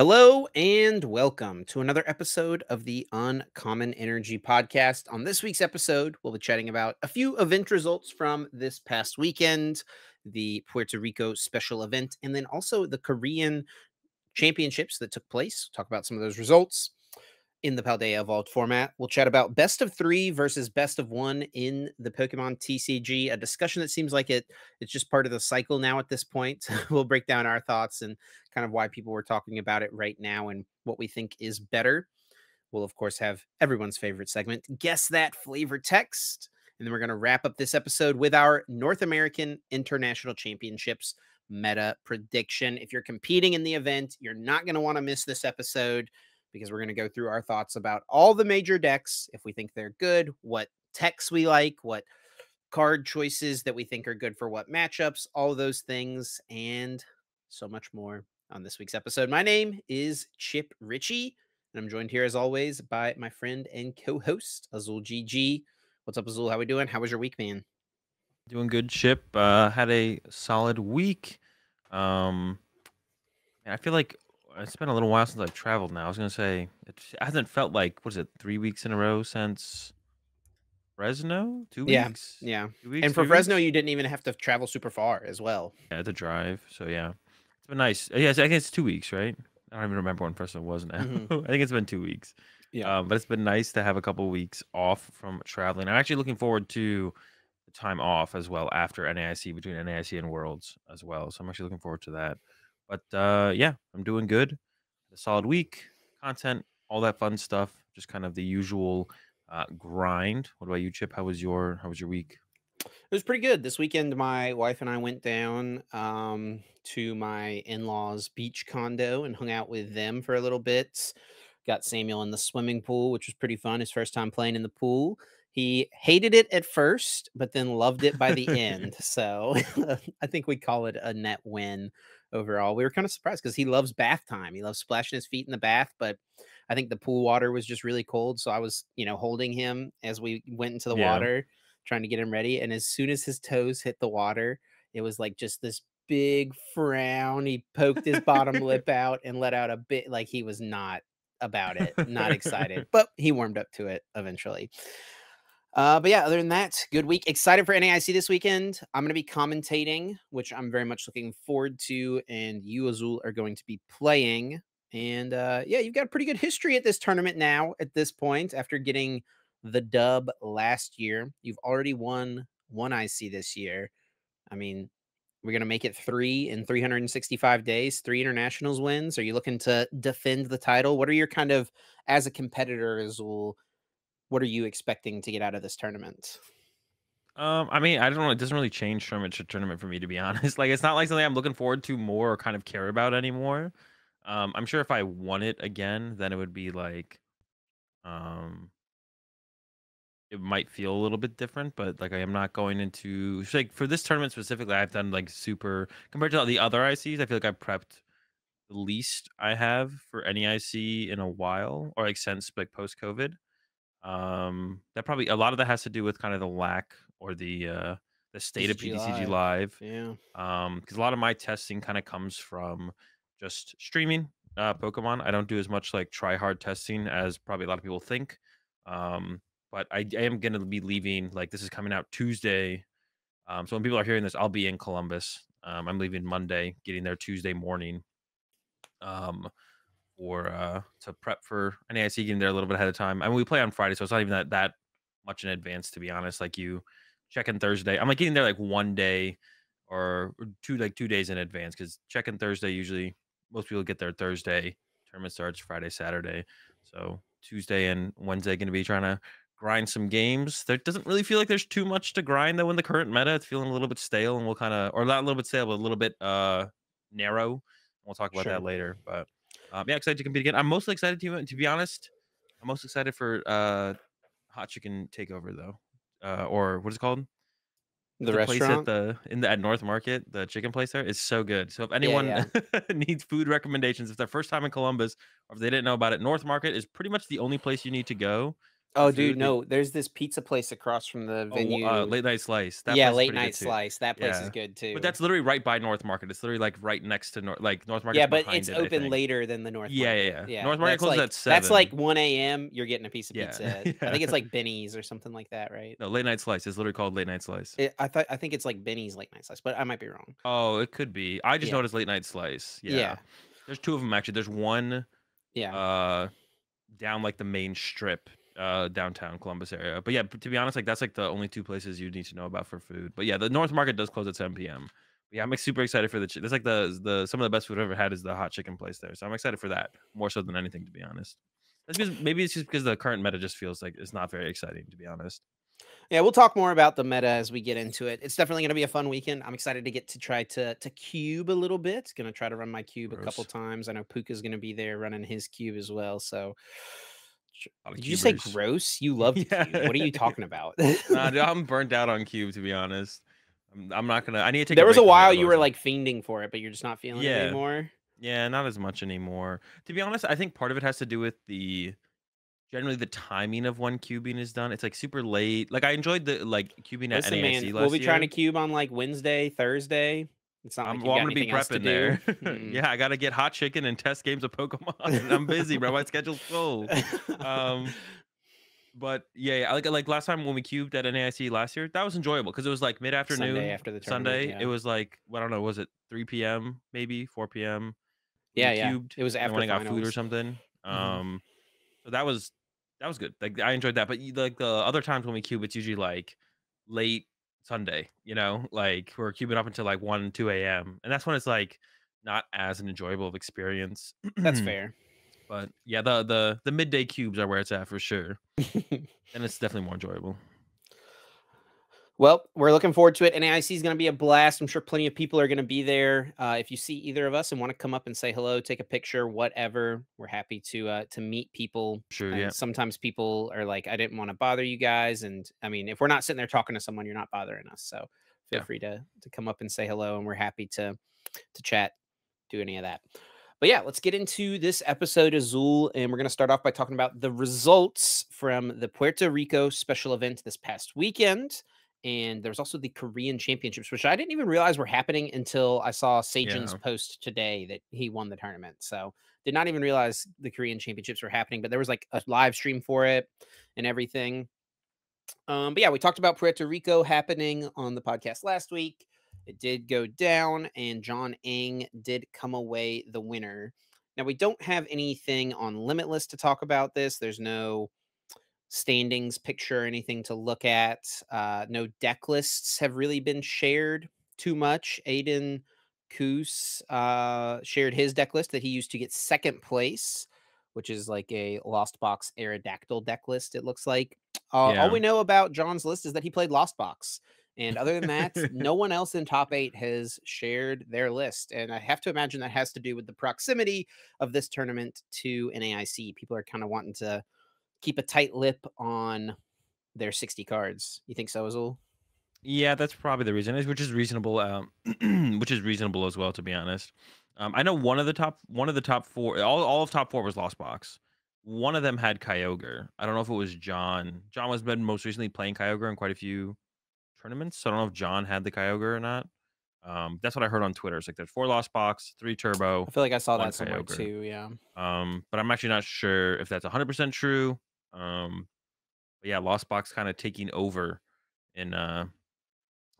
Hello and welcome to another episode of the Uncommon Energy Podcast. On this week's episode, we'll be chatting about a few event results from this past weekend, the Puerto Rico special event, and then also the Korean championships that took place. Talk about some of those results in the Paldea Evolved format. We'll chat about best of three versus best of one in the Pokemon TCG, a discussion that seems like it's just part of the cycle now at this point. We'll break down our thoughts and kind of why people were talking about it right now and what we think is better. We'll, of course, have everyone's favorite segment, Guess That Flavor Text. And then we're going to wrap up this episode with our North American International Championships meta prediction. If you're competing in the event, you're not going to want to miss this episode because we're going to go through our thoughts about all the major decks, if we think they're good, what techs we like, what card choices that we think are good for what matchups, all of those things, and so much more on this week's episode. My name is Chip Ritchie, and I'm joined here as always by my friend and co-host Azul GG. What's up, Azul? How we doing? How was your week, man? Doing good, Chip. Had a solid week. And I feel like it's been a little while since I've traveled now. I was gonna say it hasn't felt like, what is it, 3 weeks in a row since Fresno? Two Yeah, weeks? yeah. 2 weeks, And for 3 Fresno, weeks? you didn't even have to travel super far as well. Yeah, to drive. So yeah. It's been nice. Yes, I guess it's 2 weeks, right? I don't even remember when Fresno was now. Hmm. I think it's been 2 weeks. Yeah. But it's been nice to have a couple weeks off from traveling. I'm actually looking forward to the time off as well after NAIC, between NAIC and Worlds as well. So I'm actually looking forward to that. But yeah, I'm doing good. A solid week, content, all that fun stuff. Just kind of the usual grind. What about you, Chip? How was your week? It was pretty good. This weekend, my wife and I went down to my in laws' beach condo and hung out with them for a little bit. Got Samuel in the swimming pool, which was pretty fun. His first time playing in the pool. He hated it at first, but then loved it by the end. So I think we call it a net win overall. We were kind of surprised because he loves bath time. He loves splashing his feet in the bath, but I think the pool water was just really cold. So I was, holding him as we went into the Yeah. water trying to get him ready. And as soon as his toes hit the water, it was like just this big frown. He poked his bottom lip out and let out a bit like he was not about it, not excited, but he warmed up to it eventually. But yeah, other than that, good week. Excited for NAIC this weekend. I'm going to be commentating, which I'm very much looking forward to. And you, Azul, are going to be playing. And yeah, you've got a pretty good history at this tournament now at this point after getting the dub last year. You've already won one IC this year. I mean, we're going to make it three in 365 days, three internationals wins. Are you looking to defend the title? What are your kind of, as a competitor, Azul, what are you expecting to get out of this tournament? I mean, I don't know. It doesn't really change tournament to tournament for me, to be honest. Like, it's not like something I'm looking forward to more or kind of care about anymore. I'm sure if I won it again, then it would be like, um, it might feel a little bit different, but like I am not going into like for this tournament specifically. I've done like super compared to the other ICs. I feel like I prepped the least I have for any IC in a while, or like since like post COVID. That probably a lot of that has to do with kind of the lack or the state of TCG PTCG Live. Live. Yeah. Because a lot of my testing kind of comes from just streaming Pokemon. I don't do as much like try hard testing as probably a lot of people think. Um, but I am gonna be leaving. Like this is coming out Tuesday. So when people are hearing this, I'll be in Columbus. I'm leaving Monday, getting there Tuesday morning. Um, or to prep for NAIC, getting there a little bit ahead of time. I mean, we play on Friday, so it's not even that much in advance, to be honest. Like you check in Thursday. I'm like getting there like one day or two, like 2 days in advance, because check in Thursday usually most people get there Thursday. Tournament starts Friday, Saturday. So Tuesday and Wednesday going to be trying to grind some games. There doesn't really feel like there's too much to grind though in the current meta. It's feeling a little bit stale, and we'll kind of, or not a little bit stale, but a little bit narrow. We'll talk about that Sure. later. But yeah, excited to compete again. I'm mostly excited to be honest. I'm most excited for Hot Chicken Takeover though, or what is it called? The The place at restaurant? at North Market, the chicken place there is so good. So if Yeah, anyone yeah. needs food recommendations, if it's their first time in Columbus or if they didn't know about it, North Market is pretty much the only place you need to go. for Oh, dude, food. They no, there's this pizza place across from the venue. Late night slice. That Yeah, place is Late pretty Night good too. Slice. That place is Yeah, good but too. that's literally right by North Market. It's literally like right next to North Market's Yeah, but behind it's it, I open think. later than the North Yeah, yeah, Market. yeah. Yeah, North Market closes at that's like 7. 1 AM, you're getting a piece of Yeah, pizza at I think it's yeah. like Benny's or something like that, right? No, late night slice. It's literally called late night slice. I think it's like Benny's Late Night Slice, but I might be wrong. Oh, it could be. I just Yeah. noticed late night slice. Yeah, Yeah. there's 2 of them actually. There's one Yeah. uh down like the main strip, downtown Columbus area. But yeah, to be honest, like that's like the only 2 places you need to know about for food. But yeah, the North Market does close at 7 p.m. Yeah, I'm like super excited for that's like the some of the best food I've ever had is the hot chicken place there. So I'm excited for that more so than anything, to be honest. That's because maybe it's just because the current meta just feels like it's not very exciting, to be honest. Yeah, we'll talk more about the meta as we get into it. It's definitely gonna be a fun weekend. I'm excited to get to try to cube a little bit. Gonna try to run my cube a couple Gross. times. I know Puka's gonna be there running his cube as well. So A lot of did you say cubers. gross? You love to cube. Yeah. What are you talking about? Nah, dude, I'm burnt out on cube, to be honest. I'm not gonna. I need to take a There was a break from it. while you Otherwise, were like fiending for it, but you're just not feeling it yeah, anymore. yeah, not as much anymore. To be honest, I think part of it has to do with generally the timing of when cubing is done. It's like super late. Like I enjoyed the like cubing at Listen, man, NAIC we'll last be trying to year. cube on like Wednesday, Thursday. It's not like you've got I'm gonna be anything else to prepping do. there. Yeah, I gotta get hot chicken and test games of Pokemon. I'm busy, bro. My schedule's full. Um, but yeah, like last time when we cubed at NAIC last year, that was enjoyable because it was like mid Sunday afternoon, after the tournament, Sunday. It yeah. was like I don't know, was it 3 p.m. maybe 4 p.m. Yeah, We yeah. cubed It was and then after went and got food or finals. something. Mhm. So that was good. Like I enjoyed that. But like the other times when we cube, it's usually like late Sunday. Like we're cubing up until like 1, 2 a.m. And that's when it's like not as an enjoyable of experience. That's fair. But yeah, the midday cubes are where it's at for sure, and it's definitely more enjoyable. Well, we're looking forward to it. NAIC is going to be a blast. I'm sure plenty of people are going to be there. If you see either of us and want to come up and say hello, take a picture, whatever, we're happy to meet people. Sure, And yeah, sometimes people are like, "I didn't want to bother you guys," and I mean, if we're not sitting there talking to someone, you're not bothering us. So feel yeah, free to come up and say hello, and we're happy to chat, do any of that. But yeah, let's get into this episode, Azul, and we're going to start off by talking about the results from the Puerto Rico special event this past weekend. And there's also the Korean Championships, which I didn't even realize were happening until I saw Sajin's yeah. post today that he won the tournament. So did not even realize the Korean Championships were happening, but there was like a live stream for it and everything. But yeah, we talked about Puerto Rico happening on the podcast last week. It did go down, and John Eng did come away the winner. Now, we don't have anything on Limitless to talk about this. There's no standings picture or anything to look at. No deck lists have really been shared too much. Aiden Koos shared his deck list that he used to get second place, which is like a Lost Box Aerodactyl deck list, it looks like. All Yeah. we know about John's list is that he played Lost Box. And other than that, no one else in top 8 has shared their list. And I have to imagine that has to do with the proximity of this tournament to NAIC. People are kind of wanting to keep a tight lip on their 60 cards. You think so, Azul? Yeah, that's probably the reason, which is reasonable. Which is reasonable as well, to be honest. I know one of the top 4, all of top 4 was Lost Box. One of them had Kyogre. I don't know if it was John. John has been most recently playing Kyogre in quite a few tournaments, so I don't know if John had the Kyogre or not. That's what I heard on Twitter. It's like there's 4 Lost Box, 3 Turbo, I feel like I saw 1 that somewhere Kyogre. too. Yeah. But I'm actually not sure if that's 100% true. But yeah, Lost Box kind of taking over in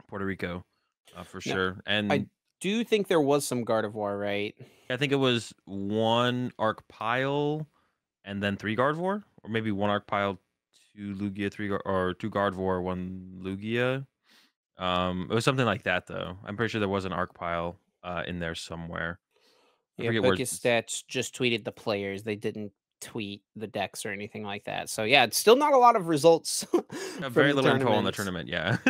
Puerto Rico, for No, sure. I And do think there was some Gardevoir, right? I think it was 1 Arc Pile and then 3 Gardevoir, or maybe 1 Arc Pile, 2 Lugia, 3 or 2 Gardevoir, 1 Lugia. It was something like that though. I'm pretty sure there was an Arc Pile in there somewhere. I Yeah, forget where. Pokestats just tweeted the players. They didn't tweet the decks or anything like that. So yeah, it's still not a lot of results from Very the little info on the tournament. tournament.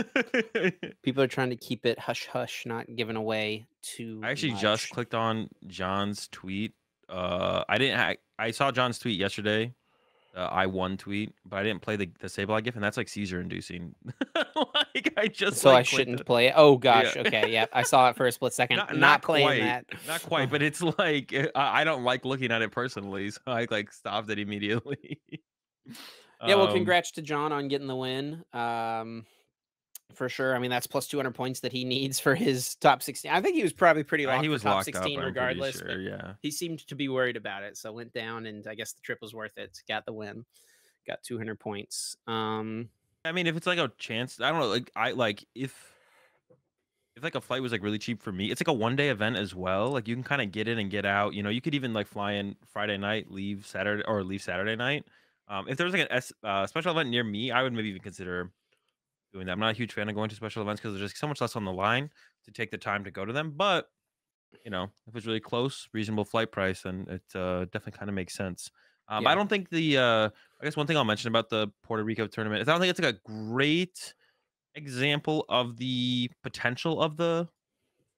Yeah. People are trying to keep it hush hush, not giving away too I actually just much. clicked on John's tweet. I didn't. I saw John's tweet yesterday. I won tweet, but I didn't play the Sableye gift, and that's like seizure inducing. Like I just So I like clicked shouldn't it. play it. Oh Yeah. gosh. Okay. Yeah. I saw it for a split second. Not Not playing quite, that. not quite, but it's like I don't like looking at it personally, so I like stopped it immediately. Yeah, well, Um, congrats to John on getting the win. For sure. I mean, that's plus 200 points that he needs for his top 16. I think he was probably pretty he locked for was top locked up, 16 I'm pretty regardless, sure, but yeah. he seemed to be worried about it. So went down, and I guess the trip was worth it. Got the win. Got 200 points. I mean, if it's like a chance, I don't know, like, I like, if like a flight was like really cheap for me, it's like a 1-day event as well. Like you can kind of get in and get out. You know, you could even like fly in Friday night, leave Saturday or leave Saturday night. If there was like special event near me, I would maybe even consider doing that. I'm not a huge fan of going to special events because there's just so much less on the line to take the time to go to them. But you know, if it's really close, reasonable flight price, then it definitely kind of makes sense. I Yeah. don't think the I guess one thing I'll mention about the Puerto Rico tournament is I don't think it's like a great example of the potential of the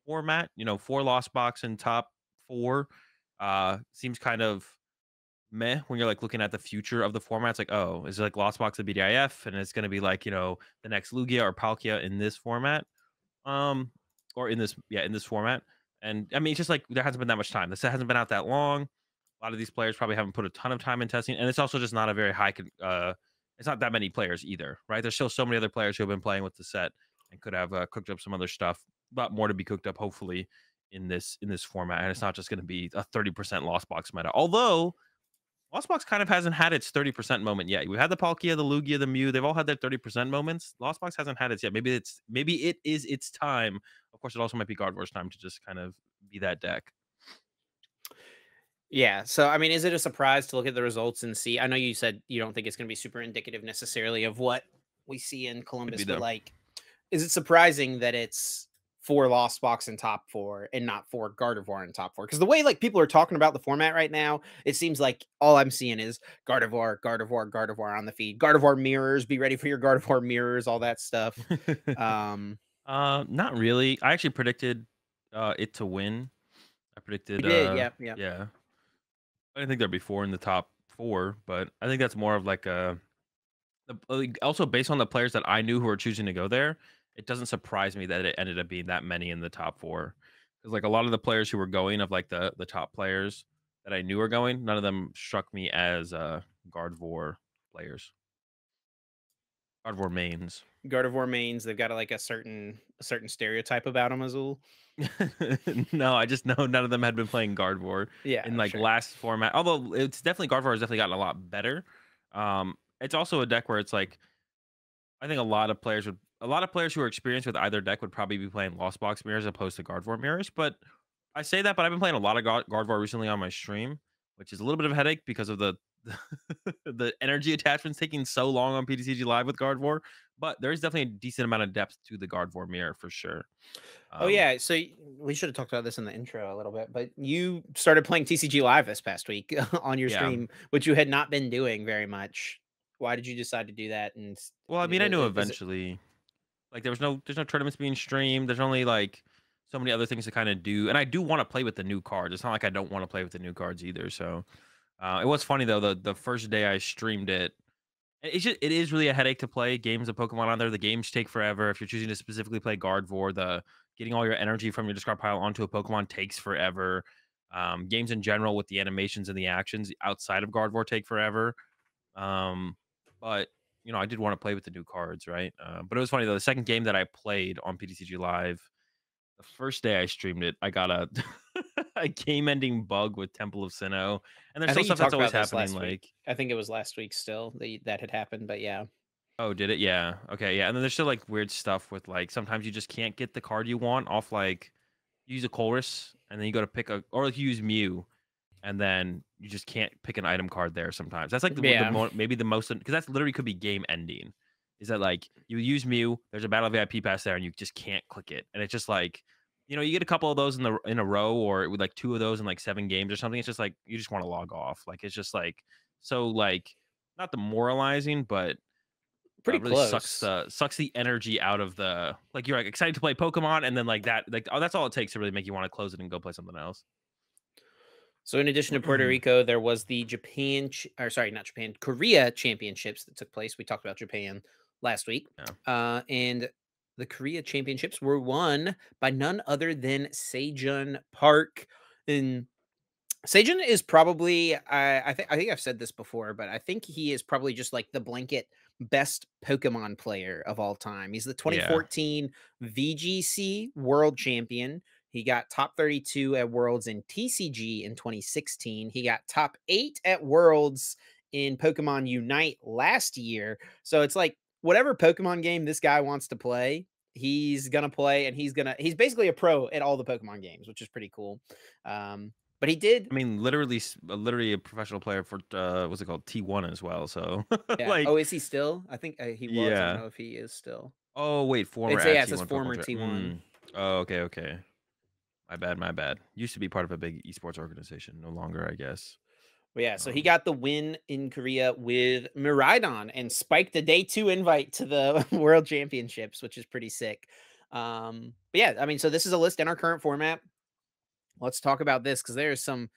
format. You know, 4 lost box and top 4 seems kind of meh when you're like looking at the future of the format. It's like, oh, is it like lost box of BDIF and it's going to be like, you know, the next Lugia or Palkia in this format? Um, or in this, yeah, in this format. And I mean, it's just like there hasn't been that much time. This hasn't been out that long. A lot of these players probably haven't put a ton of time in testing, and it's also just not a very high. It's not that many players either, right? There's still so many other players who have been playing with the set and could have cooked up some other stuff. A lot more to be cooked up, hopefully, in this format. And it's not just going to be a 30% lost box meta. Although Lost Box kind of hasn't had its 30% moment yet. We had the Palkia, the Lugia, the Mew. They've all had their 30% moments. Lost Box hasn't had its yet. Maybe it is its time. Of course, it also might be Gardevoir's time to just kind of be that deck. Yeah. So, I mean, is it a surprise to look at the results and see? I know you said you don't think it's going to be super indicative necessarily of what we see in Could be Columbus, but though. like, is it surprising that it's 4 Lost Box in top 4 and not 4 Gardevoir in top 4? Because the way like people are talking about the format right now, it seems like all I'm seeing is Gardevoir, Gardevoir, Gardevoir on the feed. Gardevoir mirrors, be ready for your Gardevoir mirrors, all that stuff. Um, Not really. I actually predicted it to win. I we predicted did, yeah, yeah. yeah. I didn't think there'd be 4 in the top 4, but I think that's more of like a like, also based on the players that I knew who were choosing to go there, it doesn't surprise me that it ended up being that many in the top 4. Because like a lot of the players who were going of like the top players that I knew were going, none of them struck me as Gardevoir players, Gardevoir mains. Gardevoir mains, they've got like a certain stereotype about them, Azul. No, I just know none of them had been playing Gardevoir in Yeah, like sure. last format. Although it's definitely Gardevoir has definitely gotten a lot better. It's also a deck where it's like I think a lot of players who are experienced with either deck would probably be playing Lost Box mirrors as opposed to Gardevoir mirrors. But I say that, but I've been playing a lot of Gardevoir recently on my stream, which is a little bit of a headache because of the the energy attachments taking so long on PTCG Live with Gardevoir. But there is definitely a decent amount of depth to the Gardevoir mirror for sure. Oh Um, yeah, so we should have talked about this in the intro a little bit, but you started playing TCG Live this past week on your yeah. stream, which you had not been doing very much. Why did you decide to do that? And Well, I mean, I knew is it eventually. Like there's no tournaments being streamed. There's only like so many other things to kind of do, and I do want to play with the new cards. It's not like I don't want to play with the new cards either. So it was funny though. The first day I streamed it, it is really a headache to play games of Pokemon on there. The games take forever. If you're choosing to specifically play Gardevoir, the getting all your energy from your discard pile onto a Pokemon takes forever. Games in general with the animations and the actions outside of Gardevoir take forever. Um, but you know, I did want to play with the new cards, right? But it was funny though. The second game that I played on PTCG Live, the first day I streamed it, I got a a game-ending bug with Temple of Sinnoh, and there's I still think you stuff that's talked always about this happening. last week. Like, I think it was last week still that had happened, but yeah. oh, did it? Yeah. Okay. Yeah. And then there's still like weird stuff with like sometimes you just can't get the card you want off like you use a Colress, and then you go to pick a or like you use Mew, and then you just can't pick an item card there sometimes. That's like Yeah. maybe the most because that's literally could be game ending. Is that like you use Mew, there's a battle VIP pass there, and you just can't click it, and it's just like you know you get a couple of those in a row, or with like 2 of those in like 7 games or something. It's just like you just want to log off. Like it's just like so like not demoralizing, but Pretty really close. sucks the energy out of the like you're like excited to play Pokemon, and then like that like oh that's all it takes to really make you want to close it and go play something else. So in addition to Puerto Rico, there was the or sorry, not Japan, Korea championships that took place. We talked about Japan last week. Yeah. And the Korea championships were won by none other than Sejun Park. And Sajin is probably I think I've said this before, but I think he is probably just like the blanket best Pokemon player of all time. He's the Yeah. 2014 VGC World Champion. He got top 32 at Worlds in TCG in 2016. He got top 8 at Worlds in Pokemon Unite last year. So it's like whatever Pokemon game this guy wants to play, he's gonna play, and he's basically a pro at all the Pokemon games, which is pretty cool. But he did. I mean, literally, literally a professional player for what's it called, T1 as well. So Yeah. like, Oh, is he still? I think he was. I don't yeah. know if he is still. Oh wait, former It's, yeah, at it says T1 Pokemon former trainer. T1. Oh, okay, okay. My bad, my bad. Used to be part of a big esports organization. No longer, I guess. But yeah, so he Um, got the win in Korea with Miraidon and spiked a day 2 invite to the World Championships, which is pretty sick. But yeah, I mean, so this is a list in our current format. Let's talk about this because there's some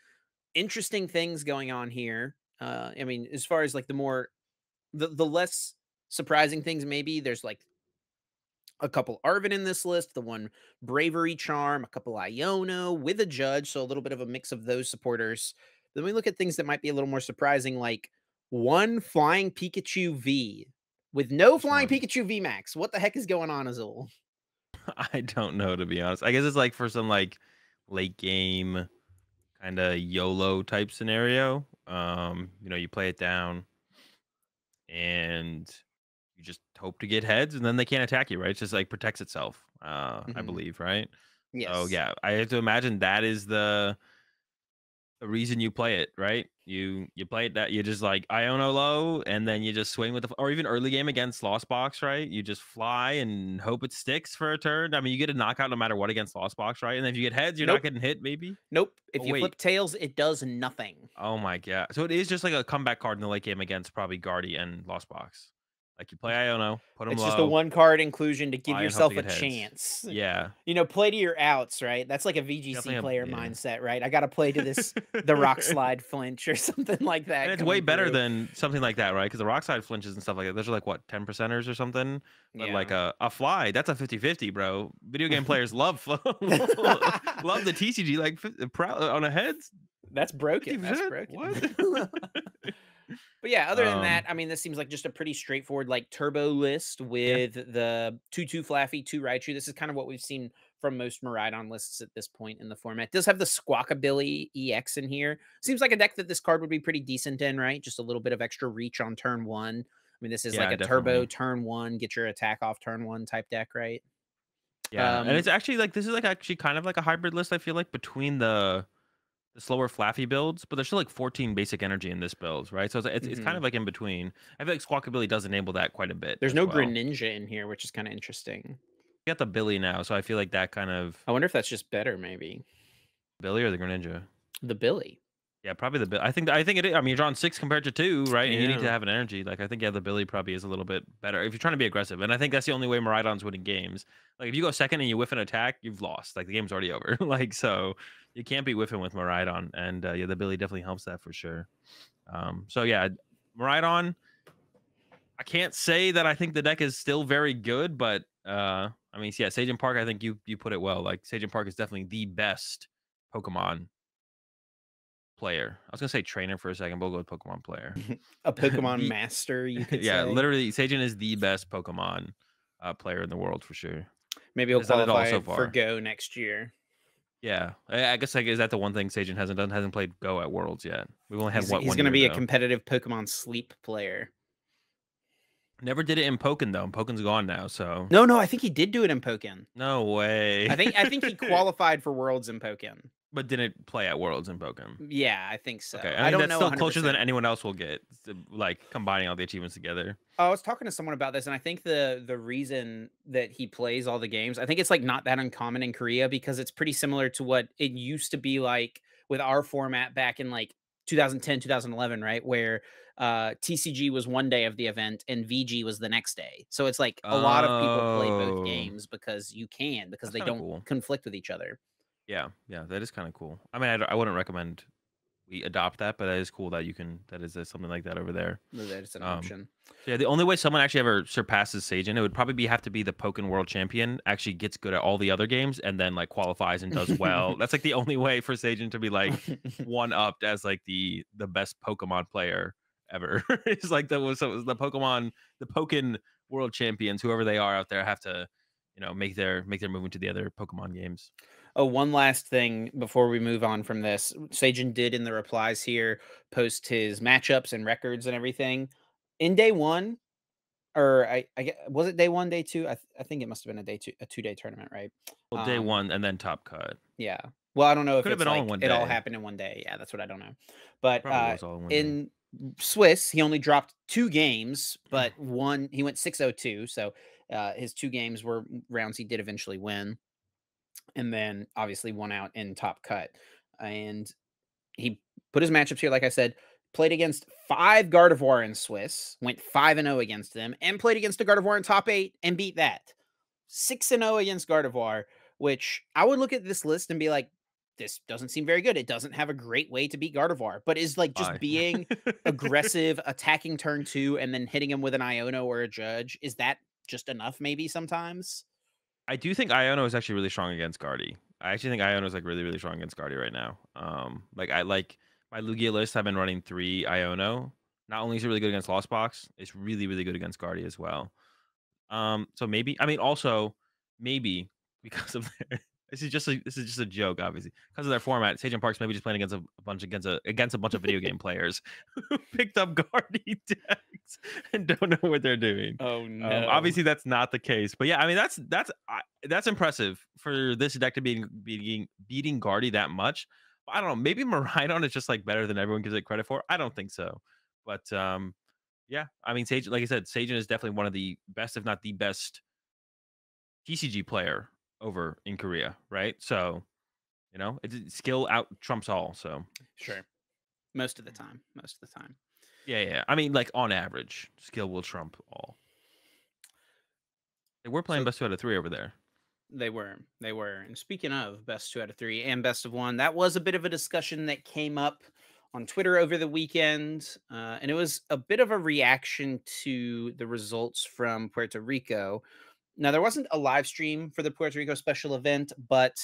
interesting things going on here. I mean, as far as like the less surprising things, maybe there's like a couple Arvin in this list, the one Bravery Charm, a couple Iono with a Judge, so a little bit of a mix of those supporters. Then we look at things that might be a little more surprising, like one Flying Pikachu V with no which Flying one? Pikachu V Max. What the heck is going on, Azul? I don't know, to be honest. I guess it's like for some like late game kind of YOLO type scenario. You play it down and you just hope to get heads, and then they can't attack you, right? It's just like protects itself. I Mhm. believe, right? So Yes. yeah, I have to imagine that is the reason you play it, right? You play it that you just like Iono low, and then you just swing with the or even early game against Lost Box, right? You just fly and hope it sticks for a turn. I mean, you get a knockout no matter what against Lost Box, right? And then if you get heads, you're not Nope. getting hit, maybe. Nope. If Oh you wait, flip tails, it does nothing. oh my god. So it is just like a comeback card in the late game against probably Guardy and Lost Box. Like you play Iono, put them It's just a low, one card inclusion to give fly and hope to yourself a get heads. chance. Yeah, Play to your outs, right? That's like a VGC definitely player yeah. mindset, right? I got to play to the rock slide flinch or something like And that it's way coming better through. than something like that, right? Because the rock side flinches and stuff like that, those are like what, 10 percenters or something. But like Yeah. a fly, that's a 50-50, bro. Video game players love love the TCG like on a heads That's broken. That's 50%. broken. What? But yeah, other than that, um, I mean, this seems like just a pretty straightforward like turbo list yeah, with the 2 Flaffy, 2 Raichu. This is kind of what we've seen from most Miraidon lists at this point in the format. It does have the Squawkabilly EX in here. Seems like a deck that this card would be pretty decent in, right? Just a little bit of extra reach on turn 1. I mean, this is like yeah, a turbo definitely. turn 1, get your attack off turn 1 type deck, right? Yeah, and it's Um, actually like this is like actually kind of like a hybrid list. I feel like between the slower flaffy builds, but there's still like 14 basic energy in this build, right? So it's kind mhm. of like in between. I feel like Squawkabilly does enable that quite a bit There's as no well. Greninja in here, which is kind of interesting. You got the Billy now, so I feel like that kind of I wonder if that's just better, maybe. Billy or the Greninja. The Billy. Yeah, probably the Billy. I think it is. I mean, you're on 6 compared to 2, right? And you need to Yeah. have an energy. Like I think yeah, the Billy probably is a little bit better if you're trying to be aggressive. And I think that's the only way Miraidon's winning games. Like if you go second and you whiff an attack, you've lost. Like the game's already over. Like so, you can't be whiffing with Miraidon. And yeah, the Billy definitely helps that for sure. So yeah, Miraidon. I can't say that I think the deck is still very good, but I mean, yeah, Sage and Park. I think you put it well. Like Sage and Park is definitely the best Pokemon player. I was gonna say trainer for a second, but we'll go with Pokemon player. A Pokemon the master, you could yeah, say. literally, Sagen is the best Pokemon player in the world for sure. Maybe he'll Has done it all so qualify for far. Go next year. Yeah, I guess like is that the one thing Sagen hasn't done? Hasn't played Go at Worlds yet. We've only had He's what he's 1 gonna year be a though. competitive Pokemon Sleep player. Never did it in Pokken though. Poken's gone now, so No, no, I think he did do it in Pokken. no way. I think he qualified for Worlds in Pokken. But didn't play at Worlds in Pokken. Yeah, I think so. Okay, I I mean don't that's know still closer than 100%. anyone else will get, like combining all the achievements together. I was talking to someone about this, and I think the reason that he plays all the games, I think it's like not that uncommon in Korea because it's pretty similar to what it used to be like with our format back in like 2010, 2011, right? Where TCG was one day of the event and VG was the next day. So it's like a lot of people play both Oh, games because that's they kind of don't cool. conflict with each other. Yeah, yeah, that is kind of cool. I mean, I wouldn't recommend. we adopt that, but that is cool that you can that is something like that over there. That it's an Um, option. so yeah, the only way someone actually ever surpasses Sagen, it would probably have to be the Pokken World Champion actually gets good at all the other games and then like qualifies and does well. That's like the only way for Sagen to be like one upped as like the best Pokemon player ever. It's like the Pokemon, the Pokken World Champions, whoever they are out there, have to make their move into the other Pokemon games. Oh, one last thing before we move on from this. Sajin did in the replies here post his matchups and records and everything. In day one, or was it day one, day two? I think it must have been a 2-day tournament, right? Well, day Um, one and then top cut. yeah. Well, I don't know if Could have it's been all in like one it all day. happened in one day. Yeah, that's what I don't know. But Probably was all in one day. in Swiss, he only dropped 2 games, but one he went 6-0-2. So his 2 games were rounds he did eventually win, and then obviously one out in top cut. And he put his matchups here, like I said, played against 5 Gardevoir in Swiss, went 5-0 against them, and played against a Gardevoir in top 8 and beat that. 6-0 against Gardevoir, which I would look at this list and be like, this doesn't seem very good. It doesn't have a great way to beat Gardevoir, but is like just Bye. being aggressive, attacking turn 2, and then hitting him with an Iono or a Judge. Is that just enough maybe sometimes? I do think Iono is actually really strong against Guardy. I actually think Iono is like really, really strong against Guardy right now. Like I like my Lugia list. I've been running 3 Iono. Not only is it really good against Lost Box, it's really, really good against Guardy as well. So maybe I mean also maybe because of their this is just a joke, obviously. Because of their format, Sage and Parks maybe just playing against a bunch of video game players who picked up Guardy decks and don't know what they're doing. Oh no. Obviously that's not the case. But yeah, I mean that's impressive for this deck to beating Guardy that much. I don't know. Maybe Miraidon is just like better than everyone gives it credit for. I don't think so. But yeah, I mean, Sage, like I said, Sagen is definitely one of the best, if not the best, TCG player over in Korea, right? So, skill out trumps all. So, Sure. Most of the time. Most of the time. yeah. I mean, like on average, skill will trump all. They were playing So best 2 out of 3 over there. they were. They were. And speaking of best 2 out of 3 and best of 1, that was a bit of a discussion that came up on Twitter over the weekend. And it was a bit of a reaction to the results from Puerto Rico. Now, there wasn't a live stream for the Puerto Rico special event, but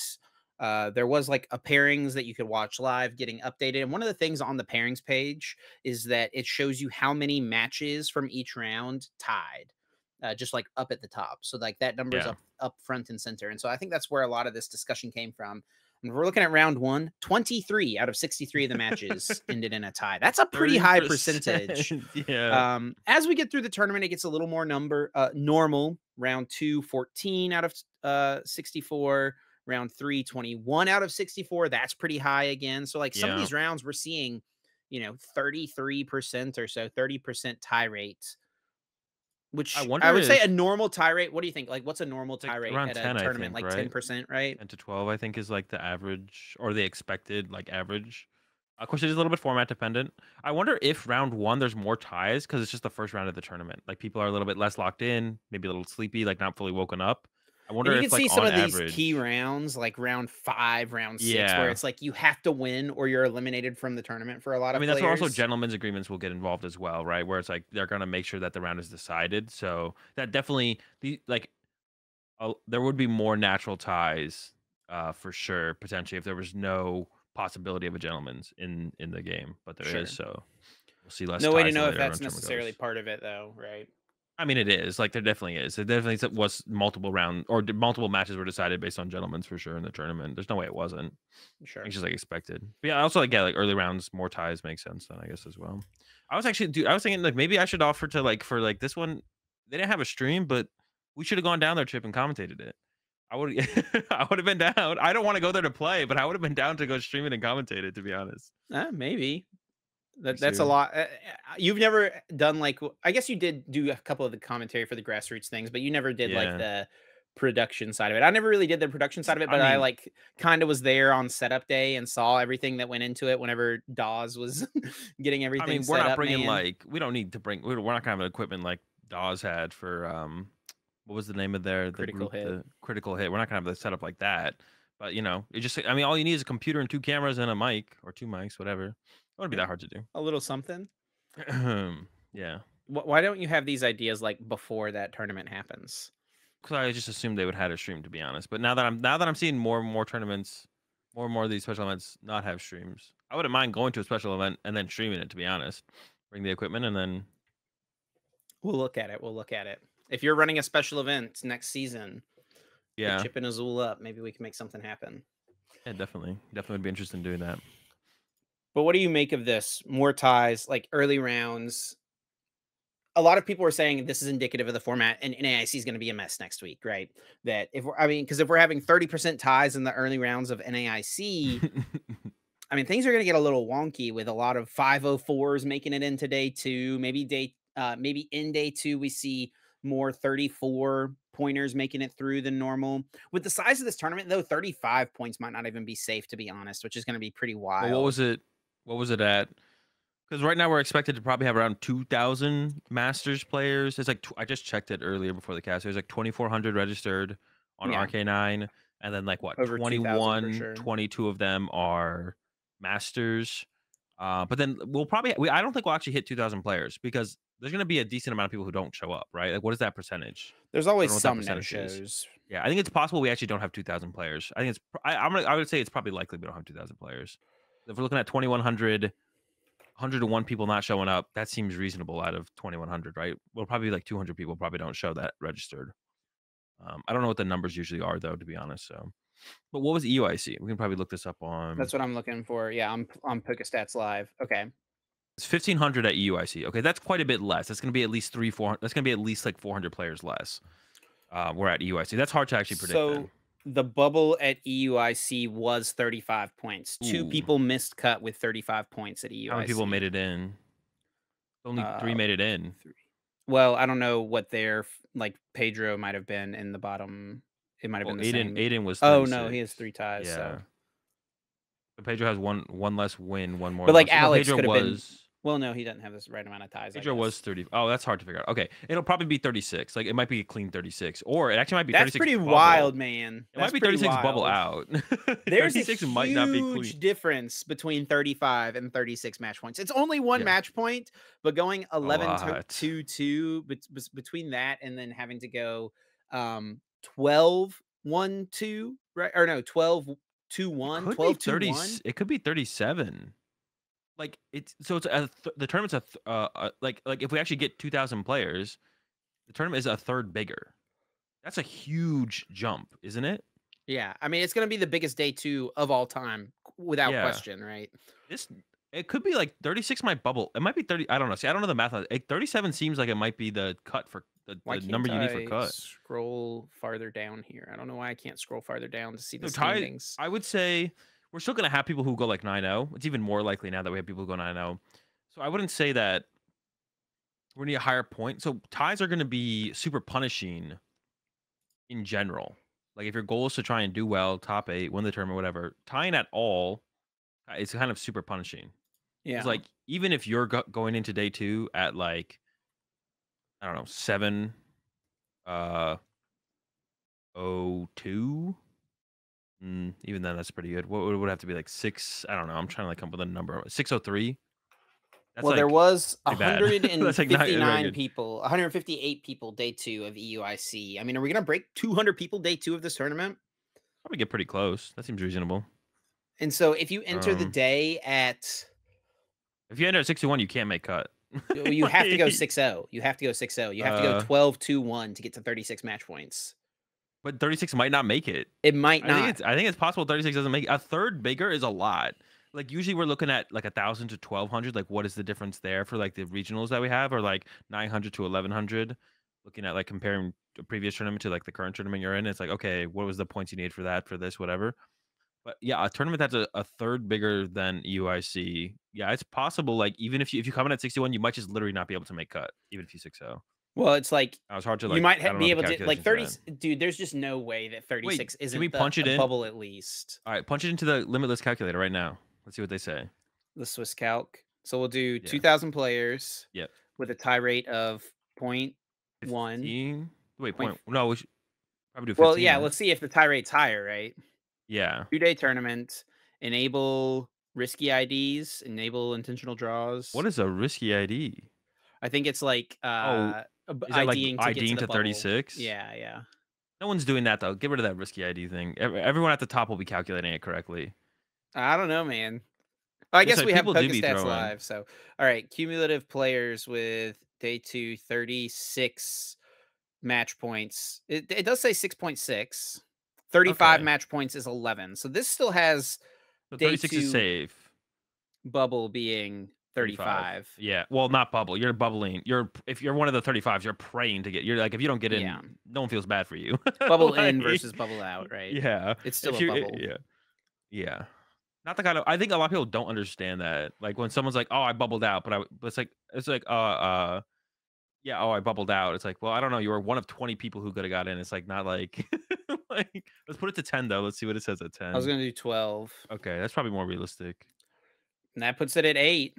there was like a pairings that you could watch live getting updated. And one of the things on the pairings page is that it shows you how many matches from each round tied, just like up at the top. So like that number is Yeah. up front and center. And so I think that's where a lot of this discussion came from. And we're looking at round 1, 23 out of 63 of the matches ended in a tie. That's a pretty high percentage. 30%. Yeah. As we get through the tournament, it gets a little more normal. Round 2, 14 out of 64. Round 3, 21 out of 64. That's pretty high again. So like some of Yeah. these rounds we're seeing, 33% or so, 30% tie rate, I which I wonder would say if a normal tie rate. What do you think? Like what's a normal it's like tie rate around at a 10, I tournament? think, Like right? 10%, right? 10 to 12, I think, is like the average or the expected like average. Of course, it is a little bit format dependent. I wonder if round 1 there's more ties because it's just the first round of the tournament. Like people are a little bit less locked in, maybe a little sleepy, like not fully woken up. I And wonder you if can like see some on of these key average, rounds, like round 5, round 6, where yeah. it's like you have to win or you're eliminated from the tournament for a lot I of mean that's where also players. gentlemen's agreements will get involved as well, right? Where it's like they're gonna make sure that the round is decided. So that definitely the like there would be more natural ties, for sure, potentially if there was no possibility of a gentleman's in the game, but there is. Sure. So we'll see less No way to ties the know if later that's on tournament necessarily goes. part of it, though, right? I mean, it is like there definitely is. It definitely was multiple round or multiple matches were decided based on gentlemen's for sure in the tournament. There's no way it wasn't. Sure. It's just like expected. But yeah, also like yeah, like early rounds, more ties makes sense then I guess as well. I was actually, dude, I was thinking like maybe I should offer to like for like this one. They didn't have a stream, but we should have gone down there, Trip, and commentated it. I would I would have been down. I don't want to go there to play, but I would have been down to go stream it and commentate it, to be honest. Maybe. That's a Pursue. lot. You've never done like I guess you did do a couple of the commentary for the grassroots things, but you never did like Yeah. the production side of it. I never really did the production side of it, I but I mean, like kind of was there on setup day and saw everything that went into it whenever Dawes was getting everything we're set not up, bringing man. like we don't need to bring we're not gonna have equipment like Dawes had for what was the name of the Critical group, hit. the Critical Hit. We're not gonna have the setup like that. But it just I mean, all you need is a computer and two cameras and a mic or two mics, whatever. It wouldn't be Yeah, that hard to do. a little something. Yeah, Why don't you have these ideas like before that tournament happens? because I just assumed they would have a stream, to be honest. But now that I'm seeing more and more tournaments, more and more of these special events not have streams. I wouldn't mind going to a special event and then streaming it, to be honest. Bring the equipment and then We'll look at it. We'll look at it. If you're running a special event next season, hit yeah, Chip and Azul up. Maybe we can make something happen. yeah, definitely would be interested in doing that. But what do you make of this? More ties, like early rounds. A lot of people are saying this is indicative of the format, and NAIC is going to be a mess next week, right? That if we're, I mean, because if we're having 30% ties in the early rounds of NAIC, I mean, things are going to get a little wonky with a lot of 504s making it into day two. Maybe in day two, we see more 34 pointers making it through than normal. With the size of this tournament, though, 35 points might not even be safe, to be honest, which is going to be pretty Well, what wild. was it? What was it at? Because right now we're expected to probably have around 2,000 Masters players. It's like I just checked it earlier before the cast. There's like 2,400 registered on Yeah, RK9, and then like what over 2,000 for 21, sure. 22 of them are Masters. But then I don't think we'll actually hit 2,000 players because there's going to be a decent amount of people who don't show up, right? Like, what is that percentage? There's I always don't know what that some no percentage is. shows. Yeah, I think it's possible we actually don't have 2,000 players. I think I would say it's probably likely we don't have 2,000 players. If we're looking at 2,100, 101 people not showing up, that seems reasonable out of 2,100, right? Well, probably like 200 people probably don't show that registered. I don't know what the numbers usually are, though, to be honest. So, but what was EUIC? We can probably look this up on. That's what I'm looking for. Yeah, on PokeStats Live. Okay. It's 1,500 at EUIC. Okay, that's quite a bit less. That's going to be at least 400. That's going to be at least like 400 players less. We're at EUIC. That's hard to actually predict then. So the bubble at EUIC was 35 points. Two Ooh, people missed cut with 35 points at how many people made EUIC. it in? Only three Uh, made it in. three. Well, I don't know what their like Pedro might have been in the bottom. It might have Well, been the Aiden same. Aiden was Oh no, 36. he has 3 ties. So, Yeah. But Pedro has one less win, one more but like loss. No, Alex could have been. Well, no, he doesn't have this right amount of ties. I Pedro was guess 30. Oh, that's hard to figure out. Okay, it'll probably be 36. Like it might be a clean 36, or it actually might be that's 36 pretty bubble. wild, man. It might That's be pretty 36 bubble wild. out. There's a 36 might not be clean. huge difference between 35 and 36 match points. It's only one Yeah, match point, but going a 11 to lot. 2 2 between that and then having to go 12 1 2, right? Or no, 12 2 It 1, could be 12 2 30. 1. It could be 37. Like the tournament's like if we actually get 2,000 players, the tournament is a third bigger. That's a huge jump, isn't it? Yeah, I mean, it's going to be the biggest day 2 of all time without Yeah. question, right? This it could be like 36 might bubble. It might be 30. I don't know. See, I don't know the math on it. 37 seems like it might be the cut for Why the number can't you need for I cut. scroll farther down here? I don't know why I can't scroll farther down to see the So tie standings. I would say we're still gonna have people who go like 9-0. It's even more likely now that we have people who go 9-0. So I wouldn't say that we're gonna need a higher point. So ties are gonna be super punishing in general. Like if your goal is to try and do well, top 8, win the tournament, whatever, tying at all, it's kind of super punishing. It's Yeah. like even if you're going into day 2 at like I don't know 7 uh 02. Even then, that's pretty good. What would it have to be like 6? I don't know. I'm trying to like come up with a number. 603. That's Well, there like was pretty bad. That's like not very 159 good. people, 158 people day 2 of EUIC. I mean, are we gonna break 200 people day 2 of this tournament? Probably get pretty close. That seems reasonable. And so if you enter the Um, day at if you enter at 61, you can't make cut. you have to go Like, 6-0. You have to go 6-0. You have to go uh, 12-2-1 to get to 36 match points. but 36 might not make it. It might not. I think it's possible 36 doesn't make it. A third bigger is a lot. Like usually we're looking at like 1,000 to 1,200. Like what is the difference there for like the regionals that we have, or like 900 to 1,100? Looking at like comparing a previous tournament to like the current tournament you're in, it's like okay, what was the points you need for that, for this, whatever. But yeah, a tournament that's a third bigger than UIC. Yeah, it's possible. Like even if you come in at 61, you might just literally not be able to make cut, even if you 6-0. Well, it's like It was hard to you like. might I don't know be what able the to like calculations are 30. at. Dude, there's just no way that Wait, 36 can we isn't punch it a in? bubble at least. All right, punch it into the limitless calculator right now. Let's see what they say. The Swiss calc. So we'll do Yeah. 2,000 players Yep. with a tie rate of point 1. 15. Wait, Point point. No, we should probably do Well, 15 yeah, then. let's see if the tie rate's higher, right? Yeah. 2-day tournament, enable risky IDs, enable intentional draws. What is a risky ID? I think it's like, Oh, is that like IDing to get to IDing the to bubble. 36? Yeah, yeah. No one's doing that though. Get rid of that risky ID thing. Everyone at the top will be calculating it correctly. I don't know, man. I It's guess like we have people do be PokeStats throwing. live, so alright, cumulative players with day 2, 36 match points. It does say 6.6. 35 Okay. match points is 11. So this still has So day 36 is 2 safe. bubble being 35. 35. Yeah. Well, not bubble. You're bubbling. If you're one of the 35s, you're praying to get. You're like if you don't get in, Yeah. no one feels bad for you. Bubble in Like, versus bubble out, right? yeah. It's still If a you bubble. yeah. Yeah. Not the kind of I think a lot of people don't understand that. Like when someone's like, "Oh, I bubbled out," but it's like yeah, oh, I bubbled out. It's like, well, I don't know. You were one of 20 people who could have got in. It's like not like like let's put it to 10 though. Let's see what it says at I was 10. gonna do 12. Okay, that's probably more realistic. And that puts it at 8.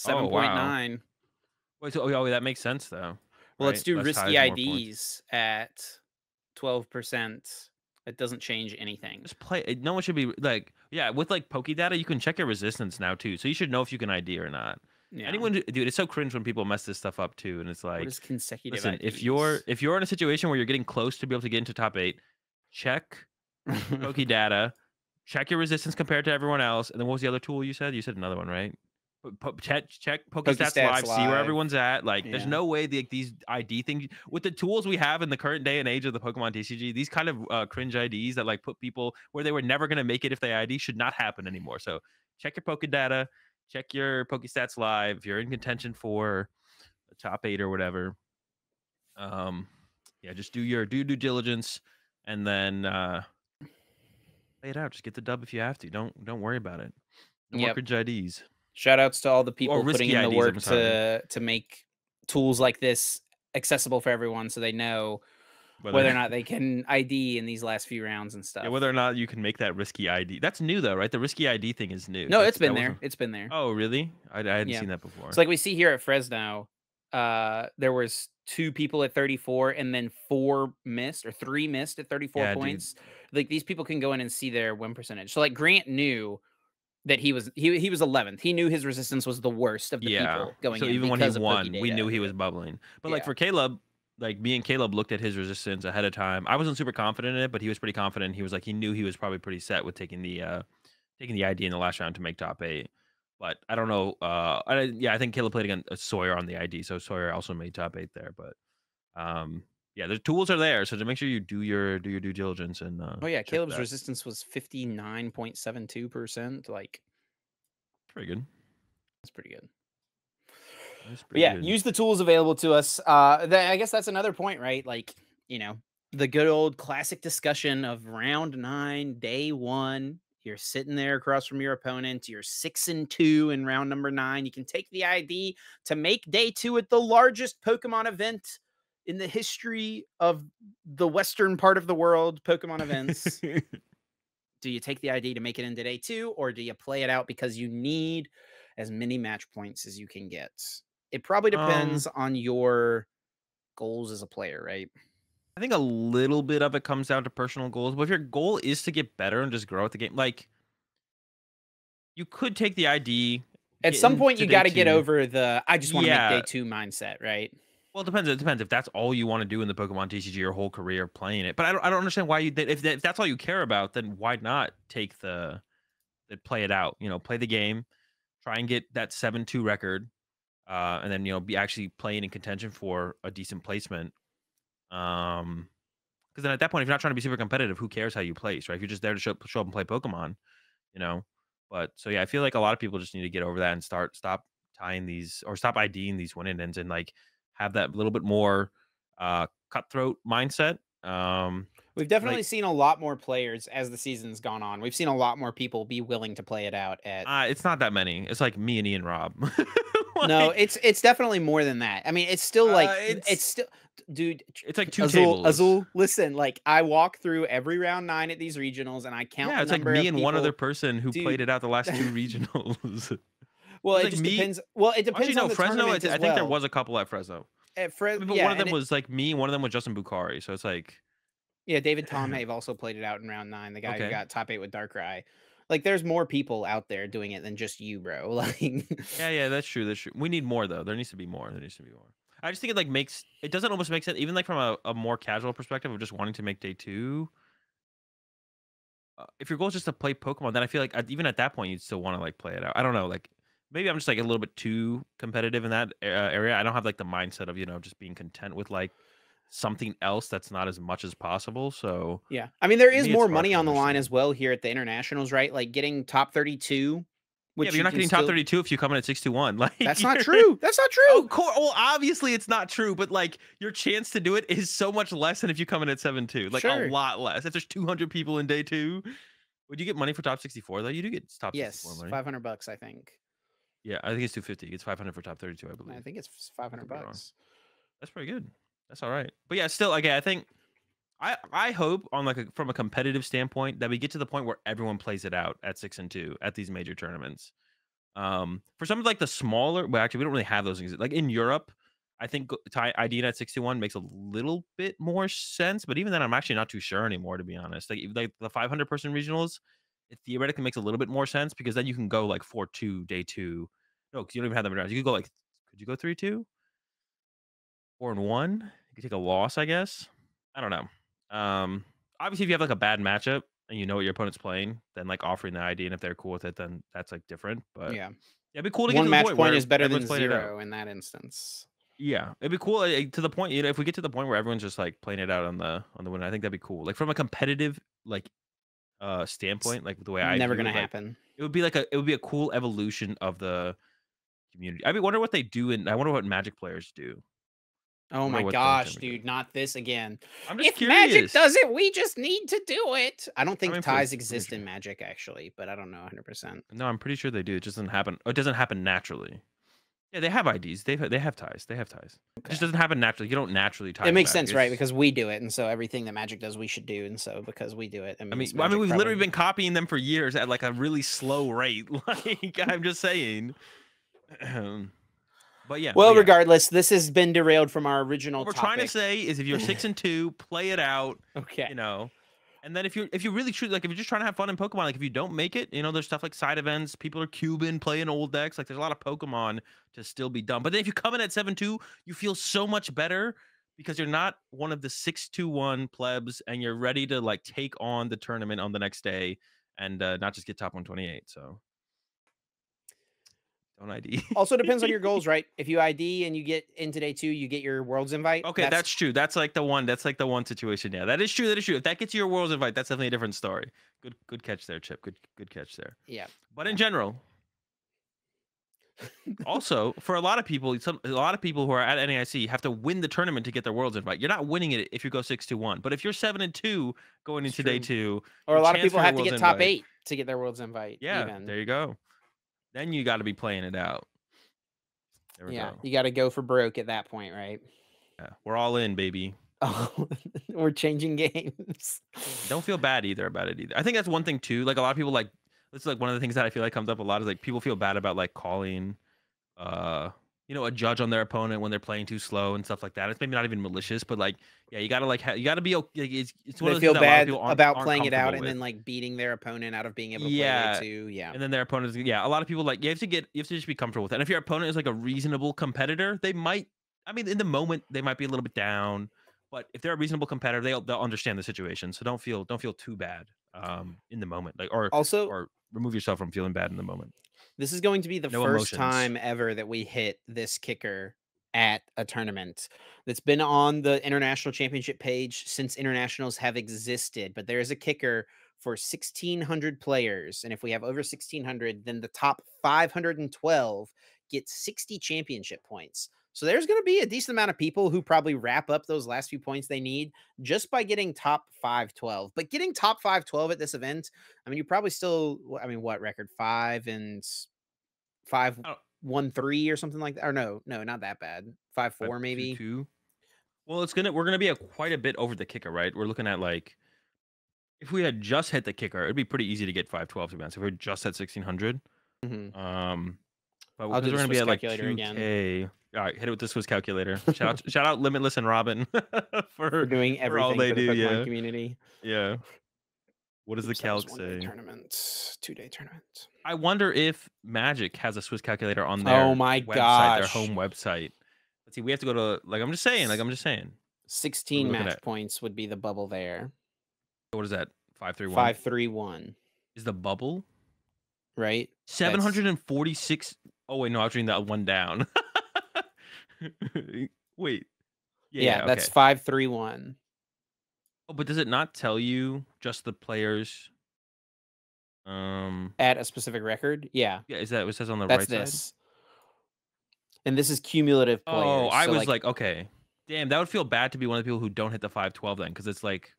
Oh, wow. 7.9. Wait, so oh, that makes sense though, Well, let's right? do Less risky ties, more points. IDs at 12%. It doesn't change anything. Just play. No one should be like, yeah, with like Poke data, you can check your resistance now too. So you should know if you can ID or not. Yeah. Anyone, dude, it's so cringe when people mess this stuff up too. And it's What like, is consecutive listen, IDs? if you're in a situation where you're getting close to be able to get into top 8, check Poke data, check your resistance compared to everyone else, and then what was the other tool you said? You said another one, right? Check PokeStats PokeStats live, see where live. everyone's at. Like, there's Yeah. no way these ID things with the tools we have in the current day and age of the Pokemon TCG, these kind of cringe IDs that like put people where they were never gonna make it if they ID should not happen anymore. So check your Poke data, check your PokeStats live. If you're in contention for the top 8 or whatever, yeah, just do your due diligence and then play it out. Just get the dub if you have to. Don't worry about it. No more Yep. cringe IDs Shout outs to all the or people putting risky in the IDs. work I'm sorry. to make tools like this accessible for everyone so they know Whether whether or not they can ID in these last few rounds and yeah, stuff. whether or not you can make that risky ID. That's new though, right? The risky ID thing is new. No, it's been That there. wasn't. It's been there. Oh, really? I hadn't Yeah. seen that So before. like we see here at Fresno, there was 2 people at 34 and then 4 missed or 3 missed at 34 Yeah, dude. points. Like these people can go in and see their win percentage. So like Grant knew that he was 11th. He knew his resistance was the worst of the Yeah. people going So in even when he because of Poke won, we knew data. he was bubbling. But like Yeah. for Caleb, like me and Caleb looked at his resistance ahead of time. I wasn't super confident in it, but he was pretty confident. He was like he knew he was probably pretty set with taking the ID in the last round to make top 8. But I don't know. I think Caleb played against Sawyer on the ID, so Sawyer also made top 8 there. But yeah, the tools are there, so to make sure you do your due diligence and Oh yeah, check Caleb's that. resistance was 59.72%. Like Pretty good. that's pretty good. That's But pretty yeah, good. use the tools available to us. I guess that's another point, right? Like, the good old classic discussion of round 9, day 1. You're sitting there across from your opponent. You're 6-2 in round number 9. You can take the ID to make day 2 at the largest Pokemon event in the history of the western part of the world, Pokemon events. Do you take the ID to make it into day 2, or do you play it out because you need as many match points as you can get? It probably um, depends on your goals as a player, right? I think a little bit of it comes down to personal goals, but if your goal is to get better and just grow at the game, like you could take the ID, At get some point, into you day got to get 2. over the "I just want to make day Yeah. 2" mindset, right? Well, it depends. It depends if that's all you want to do in the Pokemon TCG your whole career playing it. But I don't understand why if that's all you care about, then why not take play it out? Play the game, try and get that 7-2 record, and then be actually playing in contention for a decent placement. Because then at that point, if you're not trying to be super competitive, who cares how you place, right? If you're just there to show up and play Pokemon, you know. But so yeah, I feel like a lot of people just need to get over that and stop tying these or stop IDing these win ends and like have that little bit more cutthroat mindset. We've definitely Like seen a lot more players as the season's gone on. We've seen a lot more people be willing to play it out at. it's not that many. It's like me and Ian Rob. No, Like it's definitely more than that. I mean, it's still like it's it's still, dude. it's like two Azul, tables. Azul. Listen, like I walk through every round 9 at these regionals, and I count Yeah, the it's like number me of and one other people, person who played dude. it out the last 2 regionals. Well, It's it like just me. depends. Well, it Actually, depends on no, the Fresno. tournament as I think there well. was a couple at Fresno. At I mean, but one yeah, of them was like me. One of them was Justin Bukhari. So it's like Yeah, David Tom have also played it out in round 9, the guy who Okay. got top 8 with Darkrai. Like, there's more people out there doing it than just you, bro. Like, Yeah, yeah, that's true. That's true. We need more though. There needs to be more. There needs to be more. I just think it like makes it doesn't almost make sense, even like from a more casual perspective of just wanting to make day two. If your goal is just to play Pokemon, then I feel like even at that point you'd still want to like play it out. I don't know, like maybe I'm just like a little bit too competitive in that area. I don't have like the mindset of just being content with like something else that's not as much as possible. So yeah. I mean, there for is me, it's more hard money to on the line as understand. well here at the internationals, right? Like, getting top 32, Yeah, but which you're you not can getting top still 32 if you come in at 6-1. Like That's not you're true. That's not oh, true. well, obviously it's not true, but like your chance to do it is so much less than if you come in at 7-2. Like a Sure. lot less. If there's 200 people in day two, would you get money for top 64 though? You do get top 64 Yes, money. 500 bucks, I think. Yeah, I think it's 250. It's 500 for top 32, I I believe. think it's I 500 could be wrong. bucks. That's pretty good. That's all right. But yeah, still, okay, I think I hope on like from a competitive standpoint that we get to the point where everyone plays it out at 6-2 at these major tournaments. For some of like the smaller, well, actually, we don't really have those things. Like in Europe, I think ID at 61 makes a little bit more sense. But even then, I'm actually not too sure anymore, to be honest. Like the 500 person regionals, it theoretically makes a little bit more sense because then you can go like 4-2 day two. No, because you don't even have them around. You could go like, could you go 3-2, 4-1? You could take a loss, I guess. I don't know. Obviously, if you have like a bad matchup and you know what your opponent's playing, then like offering the ID, and if they're cool with it, then that's like different. But Yeah. yeah, it'd be cool to get to One the match point point where is better than everyone's playing it out. 0 in that instance. Yeah, it'd be cool to the point. If we get to the point where everyone's just like playing it out on the win, I think that'd be cool. Like from a competitive like It's standpoint, like the way I never view gonna it, like happen. it would be a cool evolution of the community. I mean, wonder what they do, and I wonder what Magic players do. I Oh wonder my what those gosh, tournaments do. dude, not this again. I'm just If Magic curious. does it, we just need to do it. I don't I think mean, ties pretty exist sure. in Magic actually, but I don't know 100%. No, I'm pretty sure they do. It just doesn't happen. It doesn't happen naturally. Yeah, they have IDs. They have ties. They have ties. It just Okay. doesn't happen naturally. You don't naturally tie It with makes Magic. sense, right? It's Because we do it, and so everything that Magic does, we should do, and so because we do it, it I mean, means well, I mean, Magic we've literally probably. been copying them for years at like a really slow rate. Like I'm just saying. But Well, yeah. regardless, this has been derailed from our original What we're trying to topic. say is, if you're 6-2, play it out. Okay. You know, and then if you really truly like, if you're just trying to have fun in Pokemon, like if you don't make it, there's stuff like side events. People are cubing, playing old decks. Like there's a lot of Pokemon to still be done. But then if you come in at 7-2, you feel so much better because you're not one of the 6-1 plebs, and you're ready to like take on the tournament on the next day and not just get top 128. So don't ID. Also depends on your goals, right? If you ID and you get into day 2, you get your Worlds invite. Okay, That's that's true. That's like the one. That's like the one situation. Yeah, that is true. That is true. If that gets you your Worlds invite, that's definitely a different story. Good catch there, Chip. Good catch there. yeah. But in Yeah. general, also for a lot of people, a lot of people who are at NAIC have to win the tournament to get their Worlds invite. You're not winning it if you go 6-1. But if you're 7-2 going It's into day true. two, Or your a lot of chance people for your have to Worlds get top invite. 8 to get their Worlds invite Yeah, even. there you go. Then you got to be playing it out. There we Yeah, go. you got to go for broke at that point, right? Yeah, we're all in, baby. Oh, we're changing games. Don't feel bad either about it either. I think that's one thing too. Like a lot of people like it's like one of the things that I feel like comes up a lot is like people feel bad about like calling uh a judge on their opponent when they're playing too slow and stuff like that. It's maybe not even malicious, but like yeah, you gotta like you gotta be like, it's one They of those things feel that a lot of bad people about aren't playing it out comfortable and with. then like beating their opponent out of being able to play day Yeah. 2. Yeah. And then their opponents, yeah, a lot of people like you have to just be comfortable with it. And if your opponent is like a reasonable competitor, they might, I mean, in the moment they might be a little bit down, but if they're a reasonable competitor, they'll understand the situation. So don't feel too bad in the moment, like Also, or remove yourself from feeling bad in the moment. this is going to be the No first emotions. time ever that we hit this kicker at a tournament that's been on the international championship page since internationals have existed. But there is a kicker for 1,600 players. And if we have over 1,600, then the top 512 get 60 championship points. So there's going to be a decent amount of people who probably wrap up those last few points they need just by getting top 512. But getting top 512 at this event, I mean, you probably still, I mean, what record? 5 Oh, 1 3 or something like that. Or no, not that bad. 5 4 2 maybe. 2. Well, we're gonna be quite a bit over the kicker, right? We're looking at like if we had just hit the kicker, it'd be pretty easy to get 512 to be honest. If we just had 1,600. Mhm. Um, but I'll because do we're the gonna be Swiss at like calculator again. 2K. All right, hit it with the Swiss calculator. Shout out Limitless and Robin for for doing for all everything they for the do. Pokemon Yeah, community. yeah. What does the Oops, that was calc one-day say? tournament, two-day tournament. I wonder if Magic has a Swiss calculator on Oh their my website, their gosh. home website. Let's see. We have to go to like I'm just saying. Like I'm just saying. What are we 16 looking match at? points would be the bubble there. What is that? 531 531, is the bubble. right? That's 746. Oh wait, no, I was reading that one down. Wait. yeah, Yeah. that's Okay. 531 Oh, but does it not tell you just the players? Um. at a specific record. Yeah, Yeah. Is that what it says on the that's right side? this. And this is cumulative Oh, players. I So was like like, okay, damn, that would feel bad to be one of the people who don't hit the 512 then, because it's like,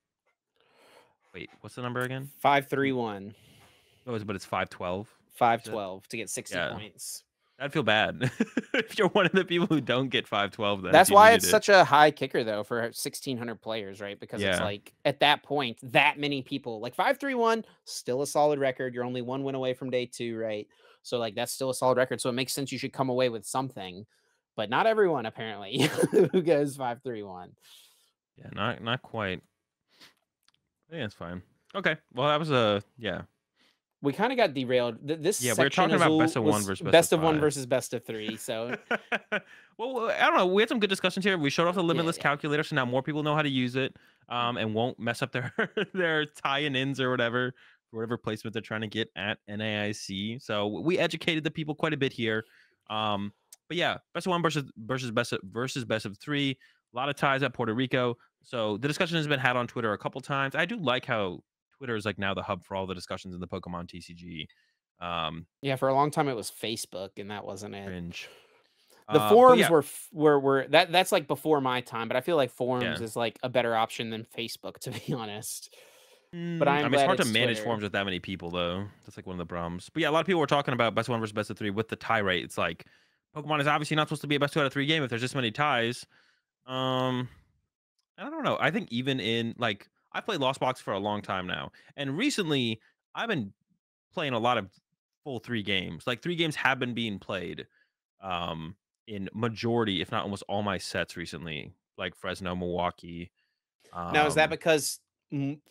wait, what's the number again? 531, Oh, but it's 512. You said? 512 to get 60 Yeah, points. I'd feel bad if you're one of the people who don't get 512 then if That's you why needed it's it. such a high kicker though for 1600 players, right? Because it's Yeah, like at that point, that many people like 531, still a solid record. You're only one win away from day two, right? So like that's still a solid record. So it makes sense you should come away with something, but not everyone apparently who goes 531. yeah, not quite. Yeah, it's fine. Okay, well that was a yeah. We kind of got derailed. This Yeah, we were section talking about Azul best of one was versus best of best of one five. versus best of three. So Well, I don't know. We had some good discussions here. We showed off the yeah, limitless yeah. calculator, so now more people know how to use it, and won't mess up their their tie-ins or whatever placement they're trying to get at NAIC. So we educated the people quite a bit here. But yeah, best of one versus best of three. A lot of ties at Puerto Rico. So the discussion has been had on Twitter a couple times. I do like how Twitter is like now the hub for all the discussions in the Pokemon TCG. Yeah, for a long time it was Facebook and that wasn't it. Cringe. The But forums yeah, were that's like before my time, but I feel like forums yeah. is like a better option than Facebook to be honest. But I I am mean, it's glad hard to it's manage Twitter. forums with that many people, though. That's like one of the problems. But yeah, a lot of people were talking about best of one versus best of three with the tie rate. It's like Pokemon is obviously not supposed to be a best two out of three game if there's this many ties. Um, I don't know. I think even in like I've played Lost Box for a long time now, and recently I've been playing a lot of full three games. Like three games have been being played, um, in majority, if not almost all my sets recently, like Fresno, Milwaukee. Now, is that Um, because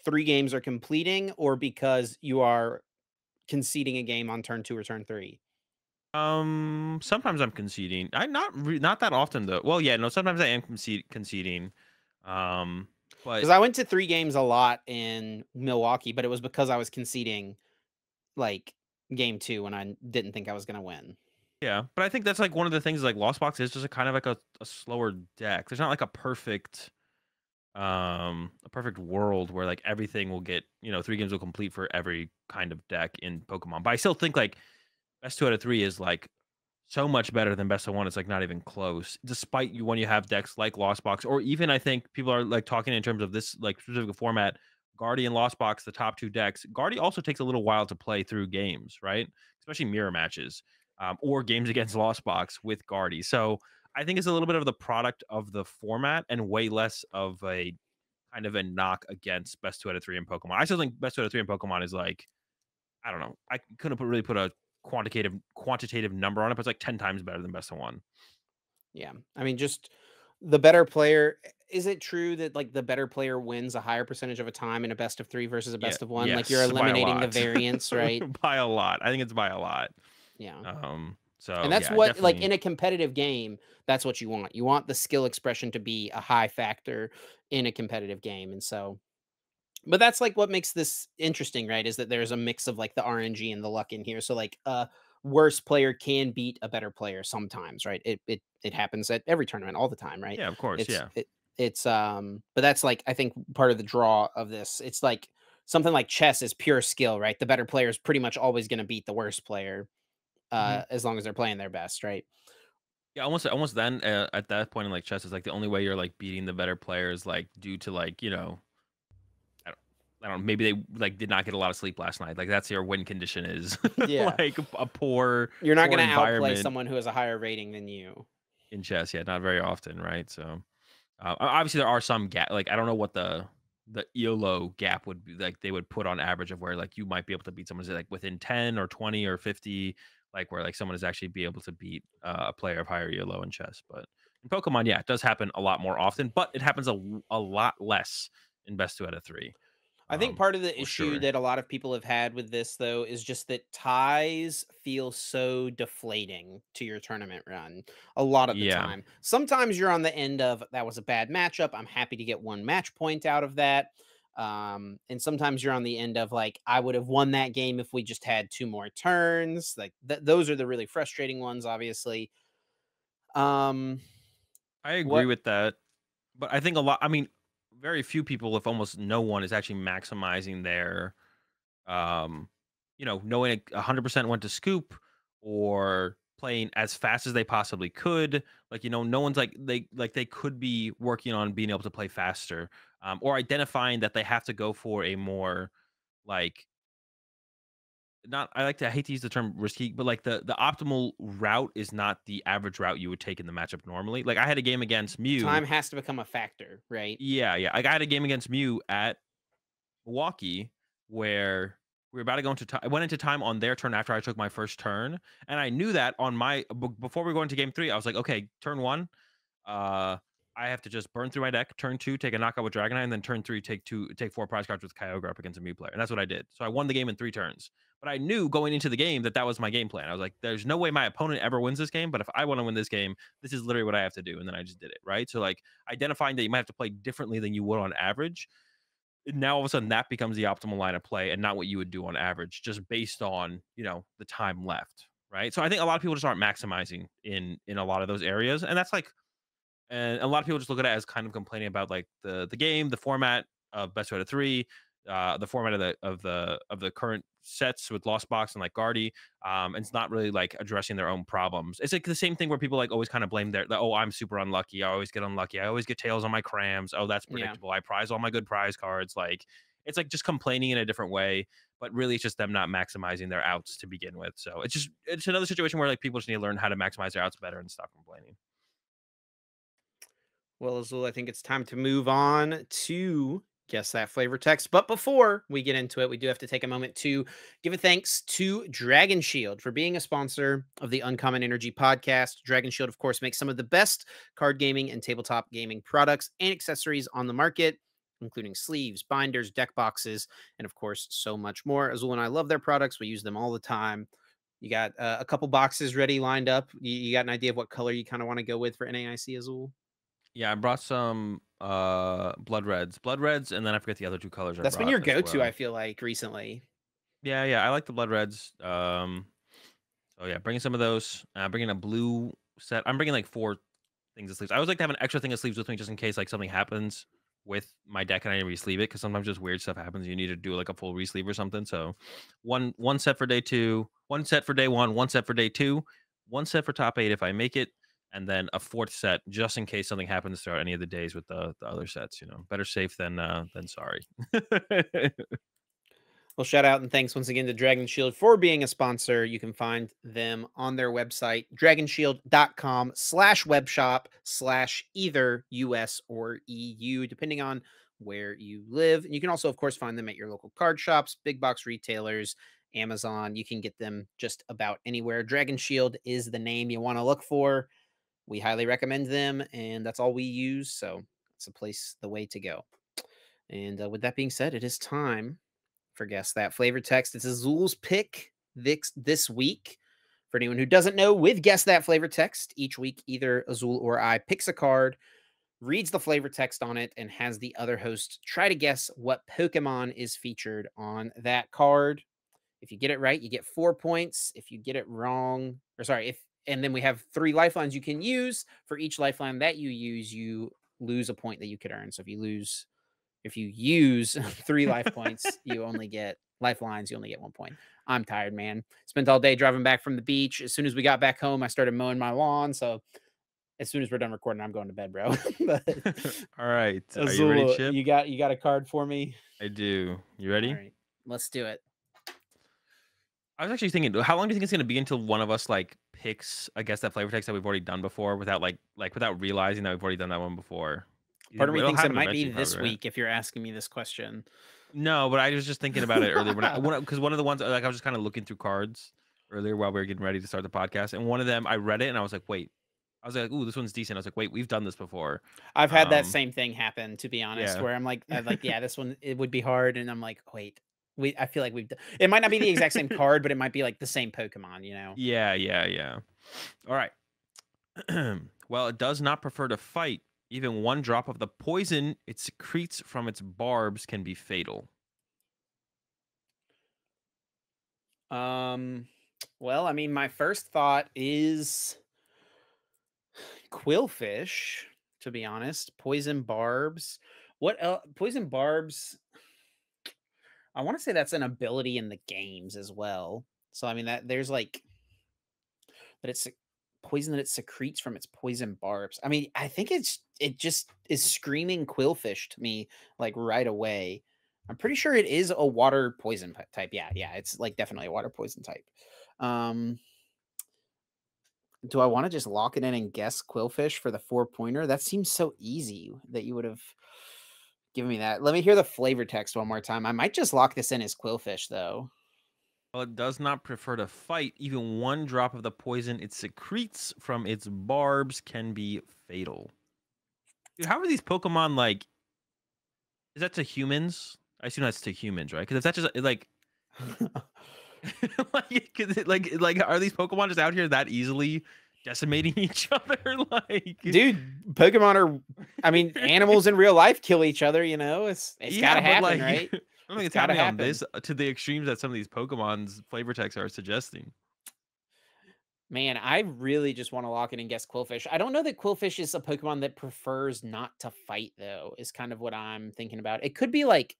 three games are completing or because you are conceding a game on turn two or turn three? Sometimes I'm conceding. I not that often though. Well, yeah, no, sometimes I am conceding. Um, Because but I went to three games a lot in Milwaukee, but it was because I was conceding like game two when I didn't think I was going to win. yeah, but I think that's like one of the things like Lost Box is just a kind of like a slower deck. There's not like a perfect world where like everything will get, three games will complete for every kind of deck in Pokemon. But I still think like best two out of three is like so much better than best of one. It's like not even close. Despite you when you have decks like Lost Box, or even I think people are like talking in terms of this like specific format, Guardian Lost Box, the top two decks. Guardian also takes a little while to play through games, right? Especially mirror matches, or games against Lost Box with Guardy. So I think it's a little bit of the product of the format and way less of a kind of a knock against best two out of three in Pokemon. I still think best two out of three in Pokemon is like I don't know. I couldn't really put a quantitative number on it, but it's like 10 times better than best of one. Yeah. I mean, just the better player. Is it true that like the better player wins a higher percentage of a time in a best of three versus a Yeah, best of one? Like you're yes, by a eliminating the lot. variance, right? By a lot. I think it's by a lot. Yeah. And So that's yeah, what like definitely. in a competitive game, that's what you want. You want the skill expression to be a high factor in a competitive game. And so but that's like what makes this interesting, right? Is that there's a mix of like the RNG and the luck in here. So like a worse player can beat a better player sometimes, right? It happens at every tournament all the time, right? Yeah, of course. It's Yeah. it's but that's like I think part of the draw of this. It's like something like chess is pure skill, right? The better player is pretty much always going to beat the worst player Hmm. as long as they're playing their best, right? Yeah, almost then at that point in like chess is like the only way you're like beating the better players like due to like, I don't, I don't know, maybe they like did not get a lot of sleep last night. Like that's your win condition is Yeah. like a poor You're not poor going to outplay environment someone who has a higher rating than you. in chess. Yeah, not very often, right? So obviously, there are some gap. Like I don't know what the ELO gap would be. Like they would put on average of where like you might be able to beat someone like within 10 or 20 or 50. like where like someone is actually be able to beat a player of higher elo in chess. But in Pokemon, yeah, it does happen a lot more often, but it happens a lot less in best 2 out of 3, I think part of the for issue sure. that a lot of people have had with this, though, is just that ties feel so deflating to your tournament run a lot of the Yeah, time. Sometimes you're on the end of that was a bad matchup. I'm happy to get one match point out of that. And sometimes you're on the end of like, I would have won that game if we just had two more turns. Like, those are the really frustrating ones, obviously. Um, I agree what with that. But I think a lot. I mean, very few people, if almost no one, is actually maximizing their um, knowing 100% when to scoop or playing as fast as they possibly could. Like, no one's they could be working on being able to play faster, or identifying that they have to go for a more like not. I hate to use the term risky, but like the optimal route is not the average route you would take in the matchup normally. Like I had a game against Mew. time has to become a factor, right? Yeah, yeah. Like I had a game against Mew at Milwaukee, where we were about to go into time. I went into time on their turn after I took my first turn, and I knew that on my before we go into game 3, I was like, okay, turn 1, uh, I have to just burn through my deck. Turn 2, take a knockout with Dragonite, and then turn 3, take 4 prize cards with Kyogre up against a Mew player, and that's what I did. So I won the game in 3 turns. But I knew going into the game that that was my game plan. I was like, there's no way my opponent ever wins this game, but if I want to win this game, this is literally what I have to do, and then I just did it, right? So like identifying that you might have to play differently than you would on average, now all of a sudden that becomes the optimal line of play and not what you would do on average just based on the time left, right? So I think a lot of people just aren't maximizing in a lot of those areas, and that's like, and a lot of people just look at it as kind of complaining about like the game, the format of best out of 3, the format of the current sets with Lost Box and like Guardy. And it's not really like addressing their own problems. It's like the same thing where people like always kind of blame oh, I'm super unlucky. I always get unlucky. I always get tails on my crams. Oh, that's Yeah. predictable. I prize all my good prize cards. Like it's like just complaining in a different way, but really it's just them not maximizing their outs to begin with. So it's another situation where like people just need to learn how to maximize their outs better and stop complaining. Well, Azul, I think it's time to move on to guess that flavor text. But before we get into it, we do have to take a moment to give a thanks to Dragon Shield for being a sponsor of the Uncommon Energy podcast. Dragon Shield, of course, makes some of the best card gaming and tabletop gaming products and accessories on the market, including sleeves, binders, deck boxes, and of course, so much more. Azul and I love their products. We use them all the time. You got a couple boxes ready lined up. You got an idea of what color you kind of want to go with for NAIC, Azul? Yeah, I brought some blood reds, and then I forget the other 2 colors I That's been brought your as go-to, I well. feel like, recently. Yeah, yeah, I like the blood reds. So yeah, bringing some of those. Bringing a blue set. I'm bringing like 4 things of sleeves. I always like to have an extra thing of sleeves with me just in case like something happens with my deck and I need to re-sleeve it, because sometimes just weird stuff happens. You need to do like a full re-sleeve or something. So one set for day 2, one set for day 1, one set for day 2, one set for top 8 if I make it, and then a 4th set just in case something happens throughout any of the days with the other sets. Better safe than sorry. Well, shout out and thanks once again to Dragon Shield for being a sponsor. You can find them on their website, dragonshield.com/webshop/either US or EU, depending on where you live. And you can also, of course, find them at your local card shops, big box retailers, Amazon. You can get them just about anywhere. Dragon Shield is the name you want to look for. We highly recommend them, and that's all we use. So it's the way to go. And with that being said, it is time for Guess That Flavor Text. It's Azul's pick this week. For anyone who doesn't know, with Guess That Flavor Text, each week either Azul or I picks a card, reads the flavor text on it, and has the other host try to guess what Pokemon is featured on that card. If you get it right, you get 4 points. If you get it wrong, or sorry, and then we have 3 lifelines you can use. For each lifeline that you use, you lose a point that you could earn. So if you use 3 life points, you only get lifelines, you only get 1 point. I'm tired, man. Spent all day driving back from the beach. As soon as we got back home, I started mowing my lawn. So as soon as we're done recording, I'm going to bed, bro. But All right, are you ready, Azul, Chip? you got a card for me? I do. You All ready? right, let's do it. I was actually thinking, how long do you think it's gonna be until one of us like picks, I guess, that flavor text that we've already done before without without realizing that we've already done that one before? Part of me It'll thinks it happen might be eventually, this probably, right? week if you're asking me this question. No, but I was just thinking about it earlier because one of the ones like I was just kind of looking through cards, earlier while we were getting ready to start the podcast, and one of them I read it and I was like, wait. I was like, ooh, this one's decent. I was like, wait, we've done this before. I've had that same thing happen, to be honest, Yeah. where I'm like, yeah, this one it would be hard, and I'm like, wait, I feel like it might not be the exact same card, but it might be like the same Pokemon, you know? Yeah. All right. Well, it does not prefer to fight. Even one drop of the poison it secretes from its barbs can be fatal. Well, I mean, my first thought is Quillfish, to be honest. Poison barbs. What else? Poison barbs. I want to say that's an ability in the games as well. So I mean that there's like that it's poison that it secretes from its poison barbs. I mean, I think it just is screaming Quillfish to me like right away. I'm pretty sure it is a water poison type. Yeah, it's like definitely a water poison type. Um, do I want to just lock it in and guess Quillfish for the 4-pointer? That seems so easy that you would have given me that. Let me hear the flavor text one more time. I might just lock this in as Quillfish though. Well, it does not prefer to fight. Even one drop of the poison it secretes from its barbs can be fatal. Dude, how are these Pokemon like? Is that to humans? I assume that's to humans, right? Because if that's just like, like, are these Pokemon just out here that easily decimating each other? Like, dude, Pokemon are, I mean, animals in real life kill each other, you know? It's yeah, gotta but happen, like, right? I don't think it's Gotta happening on happen. this to the extremes that some of these Pokemon's flavor texts are suggesting. Man, I really just want to lock it and guess Quillfish. I don't know that Quillfish is a Pokemon that prefers not to fight, though, is kind of what I'm thinking about. It could be like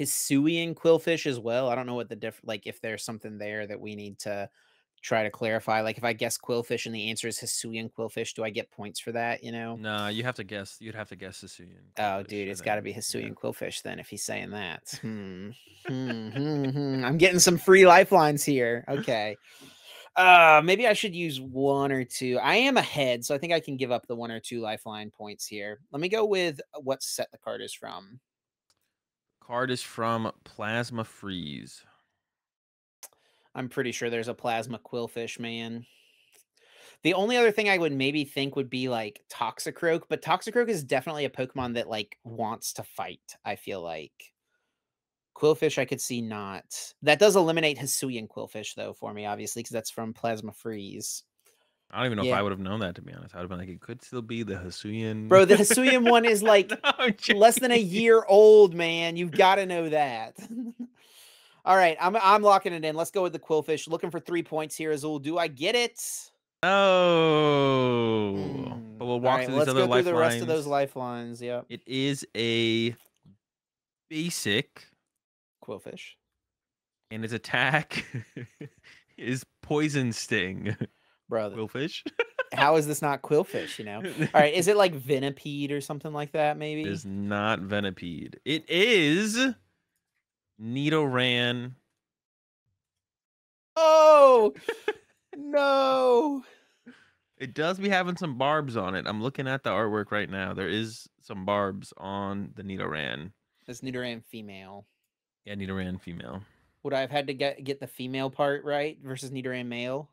Hisuian Quillfish as well. I don't know what the like if there's something there that we need to try to clarify. Like if I guess Quillfish and the answer is Hisuian Quillfish, do I get points for that, you know? Nah, you have to guess. You'd have to guess Hisuian Oh, Quillfish, dude, I it's got to think. be Yeah. Hisuian Quillfish then if he's saying that. I'm getting some free lifelines here. Okay. Maybe I should use one or two. I am ahead, so I think I can give up the one or two lifeline points here. Let me go with what set the card is from. Card is from Plasma Freeze. I'm pretty sure there's a plasma Quillfish, man. The only other thing I would maybe think would be like Toxicroak, but Toxicroak is definitely a Pokemon that like wants to fight, I feel like. Quillfish, I could see not. That does eliminate Hisuian Quillfish, though, for me, obviously, because that's from Plasma Freeze. I don't even know if Yeah. I would have known that, to be honest. I would have been like, it could still be the Hisuian. Bro, the Hisuian one is like No, I'm less than a joking. year old, man. You've got to know that. All right, I'm locking it in. Let's go with the Quillfish. Looking for 3 points here, Azul. Do I get it? Oh, but we'll All walk right, through well, these let's other go through the rest of those lifelines. lifelines. Yep. It is a basic, Quillfish. and its attack is Poison Sting. Bro, Quillfish. how is this not Quillfish, you know? All right, is it like Venipede or something like that, maybe? It is not Venipede. It is Nidoran. Oh, no. It does be having some barbs on it. I'm looking at the artwork right now. There is some barbs on the Nidoran. This Nidoran female. Yeah, Nidoran female. Would I have had to get the female part right versus Nidoran male?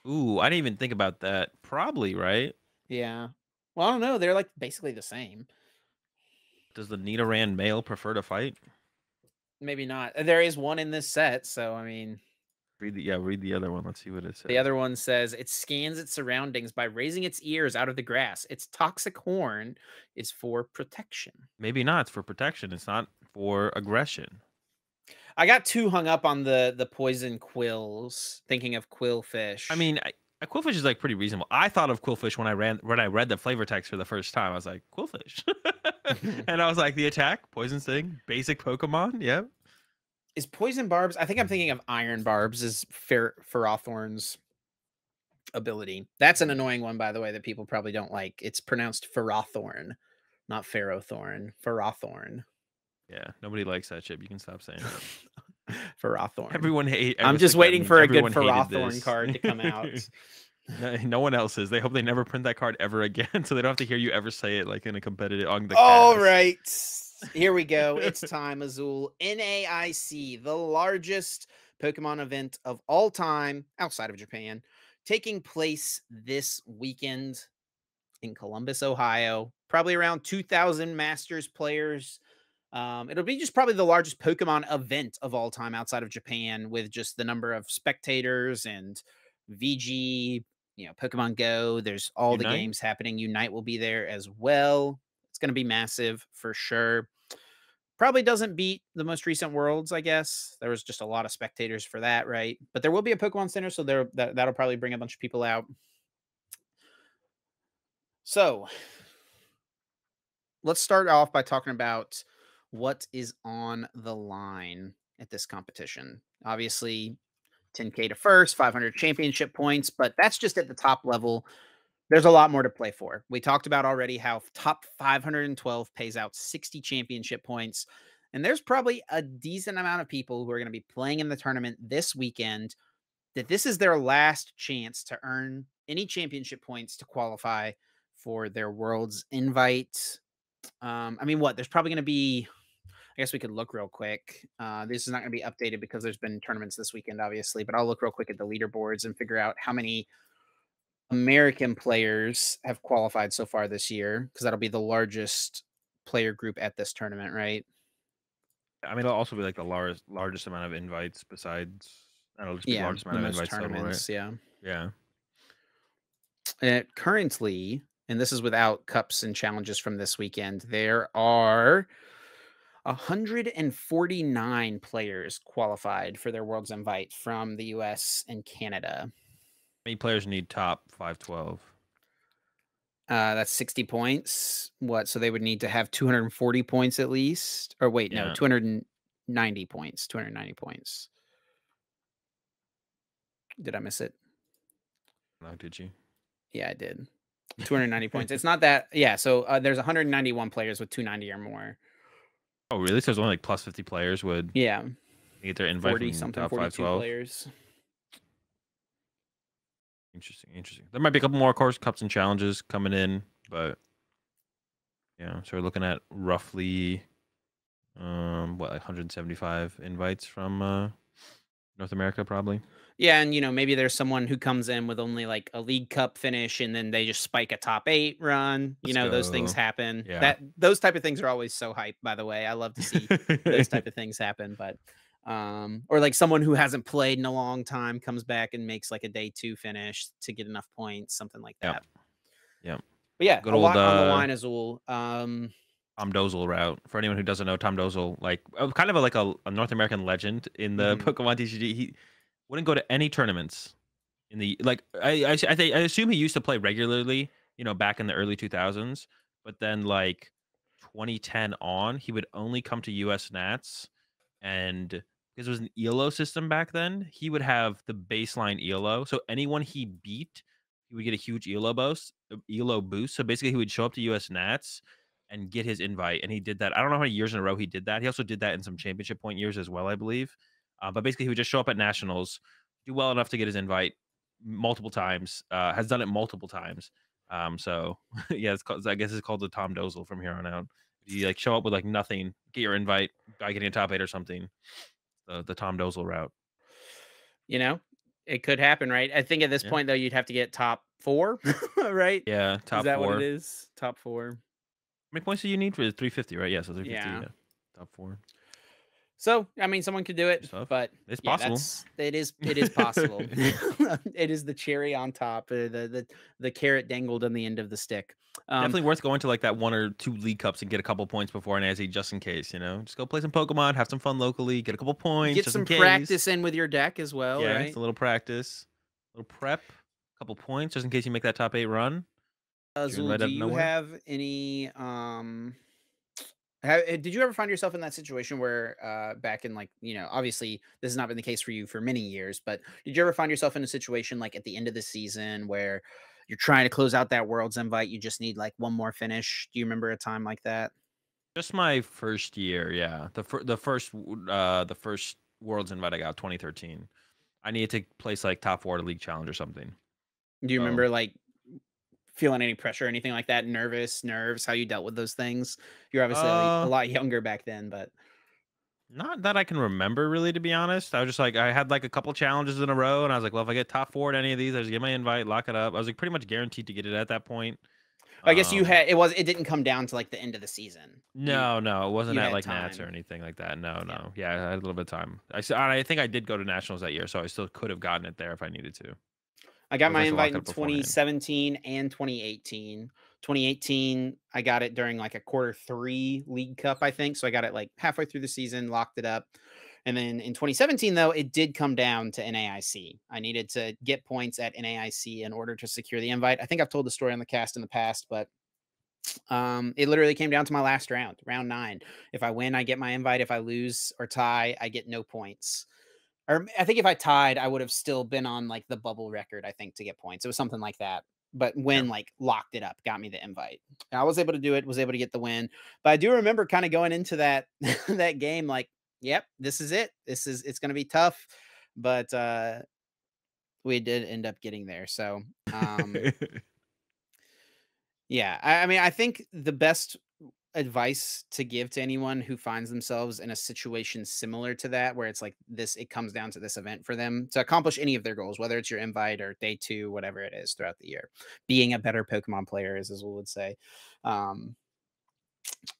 Ooh, I didn't even think about that. Probably, right? Yeah. Well, I don't know. They're like basically the same. Does the Nidoran male prefer to fight? Maybe not. There is one in this set, so I mean, Read the other one. Let's see what it says. the other one says it scans its surroundings by raising its ears out of the grass. Its toxic horn is for protection. Maybe not. It's for protection. It's not for aggression. I got too hung up on the poison quills, thinking of Quillfish. I mean, a Quillfish is like pretty reasonable. I thought of Quillfish when I read the flavor text for the first time. I was like, Quillfish. And I was like, the attack, poison sting, basic Pokemon. Yep. Is poison barbs? I think I'm thinking of iron barbs as Ferrothorn's ability. That's an annoying one, by the way, that people probably don't like. It's pronounced Ferrothorn, not Ferrothorn. Ferrothorn. Yeah. Nobody likes that shit. You can stop saying it. Ferrothorn. Everyone hate. I'm just waiting for a good Ferrothorn Ferrothorn card to come out. No one else is. They hope they never print that card ever again, so they don't have to hear you ever say it like in a competitive on the All cast. right. Here we go. It's time, Azul. NAIC, the largest Pokemon event of all time outside of Japan, taking place this weekend in Columbus, Ohio. Probably around 2,000 Masters players. It'll be just probably the largest Pokemon event of all time outside of Japan, with just the number of spectators and VG, Pokemon Go. There's all the Unite? games happening. Unite will be there as well. It's going to be massive for sure. Probably doesn't beat the most recent Worlds, I guess. There was just a lot of spectators for that, right? But there will be a Pokemon Center, so that'll probably bring a bunch of people out. So let's start off by talking about what is on the line at this competition. Obviously, 10K to first, 500 championship points, but that's just at the top level. There's a lot more to play for. We talked about already how top 512 pays out 60 championship points. And there's probably a decent amount of people who are going to be playing in the tournament this weekend that this is their last chance to earn any championship points to qualify for their Worlds invite. I mean, what? There's probably going to be, I guess we could look real quick. This is not going to be updated because there's been tournaments this weekend, obviously, but I'll look real quick at the leaderboards and figure out how many American players have qualified so far this year, because that'll be the largest player group at this tournament, right? I mean, it'll also be like the largest amount of invites besides. It'll just be the Yeah, largest the amount of most invites total, right? tournaments. Yeah. Yeah. Currently, and this is without cups and challenges from this weekend, there are 149 players qualified for their World's Invite from the US and Canada. Many players need top 512. That's 60 points. What? So they would need to have 240 points at least. Or wait, no, Yeah. 290 points. 290 points. Did I miss it? No, did you? Yeah, I did. 290 points. It's not that. Yeah. So there's 191 players with 290 or more. Oh, really? So there's only like plus 50 players would Yeah. get their invite 40 from something, top 42 512. players. Interesting, interesting. There might be a couple more, of course, cups and challenges coming in, but yeah. So we're looking at roughly, what, like 175 invites from North America, probably. Yeah, and maybe there's someone who comes in with only like a League Cup finish, and then they just spike a top 8 run. Let's Those things go. happen. Yeah. Those type of things are always so hype, by the way. I love to see those type of things happen. But or like someone who hasn't played in a long time comes back and makes like a day 2 finish to get enough points, something like Yep. that. Yep. But yeah, Good a old lot on the line, Azul. Tom Dozel route. For anyone who doesn't know, Tom Dozel, like kind of like a North American legend in the Mhm. Pokemon TCG. He wouldn't go to any tournaments in the like. I assume he used to play regularly, back in the early 2000s. But then like 2010 on, he would only come to US Nats, and because it was an ELO system back then, he would have the baseline ELO. So anyone he beat, he would get a huge ELO boost. So basically, he would show up to US Nats and get his invite, and he did that. I don't know how many years in a row he did that. He also did that in some championship point years as well, I believe. But basically, he would just show up at nationals, do well enough to get his invite multiple times. Has done it multiple times. So yeah, I guess it's called the Tom Dozel from here on out. You like show up with like nothing, get your invite by getting a top 8 or something. The Tom Dozel route. You know, it could happen, right? I think at this Yeah. point though, you'd have to get top 4, right? Yeah, Is top that what it 4. is? Top 4. How many points do you need for 350, right? Yeah, so 350, Yeah. yeah. Top 4. So, I mean, someone could do Good it, stuff. but It's yeah, possible. it is possible. It is the cherry on top, the carrot dangled on the end of the stick. Definitely worth going to like that 1 or 2 league cups and get a couple points before an ASE just in case, Just go play some Pokemon, have some fun locally, get a couple points Get just in some case. practice in with your deck as well, Yeah, it's right? a little practice, a little prep, a couple points just in case you make that top 8 run. You're Azul, invited do out of you nowhere. have any did you ever find yourself in that situation where back in like, obviously this has not been the case for you for many years, but did you ever find yourself in a situation like at the end of the season where you're trying to close out that World's invite, you just need like one more finish? Do you remember a time like that? Just my first year, yeah. The first Worlds invite I got 2013. I needed to place like top 4 at a league challenge or something. Do you So remember like feeling any pressure or anything like that? Nerves, how you dealt with those things? You're obviously a uh lot younger back then, but Not that I can remember really, to be honest. I was just like, I had like a couple challenges in a row, and I was like, well, if I get top 4 at any of these, I just get my invite, lock it up. I was like pretty much guaguaranteed to get it at that point. I guess you Um, had it didn't come down to like the end of the season. no, no, it wasn't You at had like Nats or time. anything like that. No, Yeah. no. Yeah, I had a little bit of time. I think I did go to nationals that year, so I still could have gotten it there if I needed to. I It got was my nice to invite lock it in up beforehand. 2017 and 2018. 2018, I got it during like a quarter three League Cup, I think. So I got it like halfway through the season, locked it up. And then in 2017, though, it did come down to NAIC. I needed to get points at NAIC in order to secure the invite. I think I've told the story on the cast in the past, but it literally came down to my last round, round 9. If I win, I get my invite. If I lose or tie, I get no points. Or I think if I tied, I would have still been on like the bubble record, I think, to get points. It was something like that. But Yeah. when like locked it up, got me the invite. And I was able to do it, was able to get the win. But I do remember kind of going into that that game like, yep, this is it. It's gonna be tough. But we did end up getting there. So yeah, I mean, I think the best advice to give to anyone who finds themselves in a situation similar to that, where it's like this, it comes down to this event for them to accomplish any of their goals, whether it's your invite or day two, whatever it is throughout the year, being a better Pokemon player, as Azul would say, um,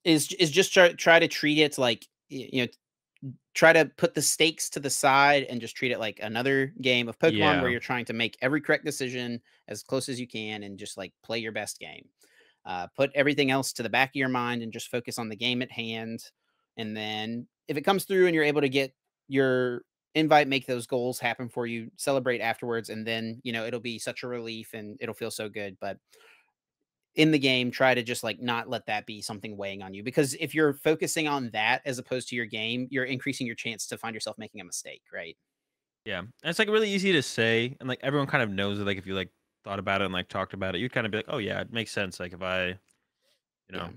is just try to treat it like try to put the stakes to the side and just treat it like another game of Pokemon where Yeah. you're trying to make every correct decision as close as you can and just like play your best game. Put everything else to the back of your mind and just focus on the game at hand. And then if it comes through and you're able to get your invite, make those goals happen for you, celebrate afterwards. And then, it'll be such a relief and it'll feel so good. But in the game, try to just like not let that be something weighing on you, because if you're focusing on that as opposed to your game, you're increasing your chance to find yourself making a mistake, right? Yeah. And it's like really easy to say, and like everyone kind of knows it. Like if you like thought about it and like talked about it, you'd kind of be like, oh yeah, it makes sense. Like if I, Yeah,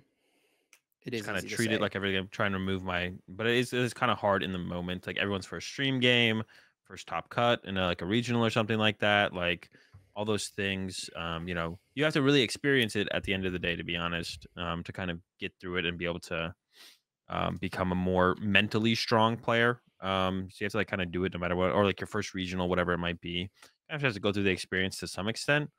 it just is kind of easy to treat it say. like everything. I'm trying to remove my, but it is kind of hard in the moment. Like everyone's first stream game, first top cut, in like a regional or something like that. Like all those things. You have to really experience it at the end of the day, to be honest, to kind of get through it and be able to become a more mentally strong player. So you have to like kind of do it no matter what, or like your first regional, whatever it might be. You have to go through the experience to some extent.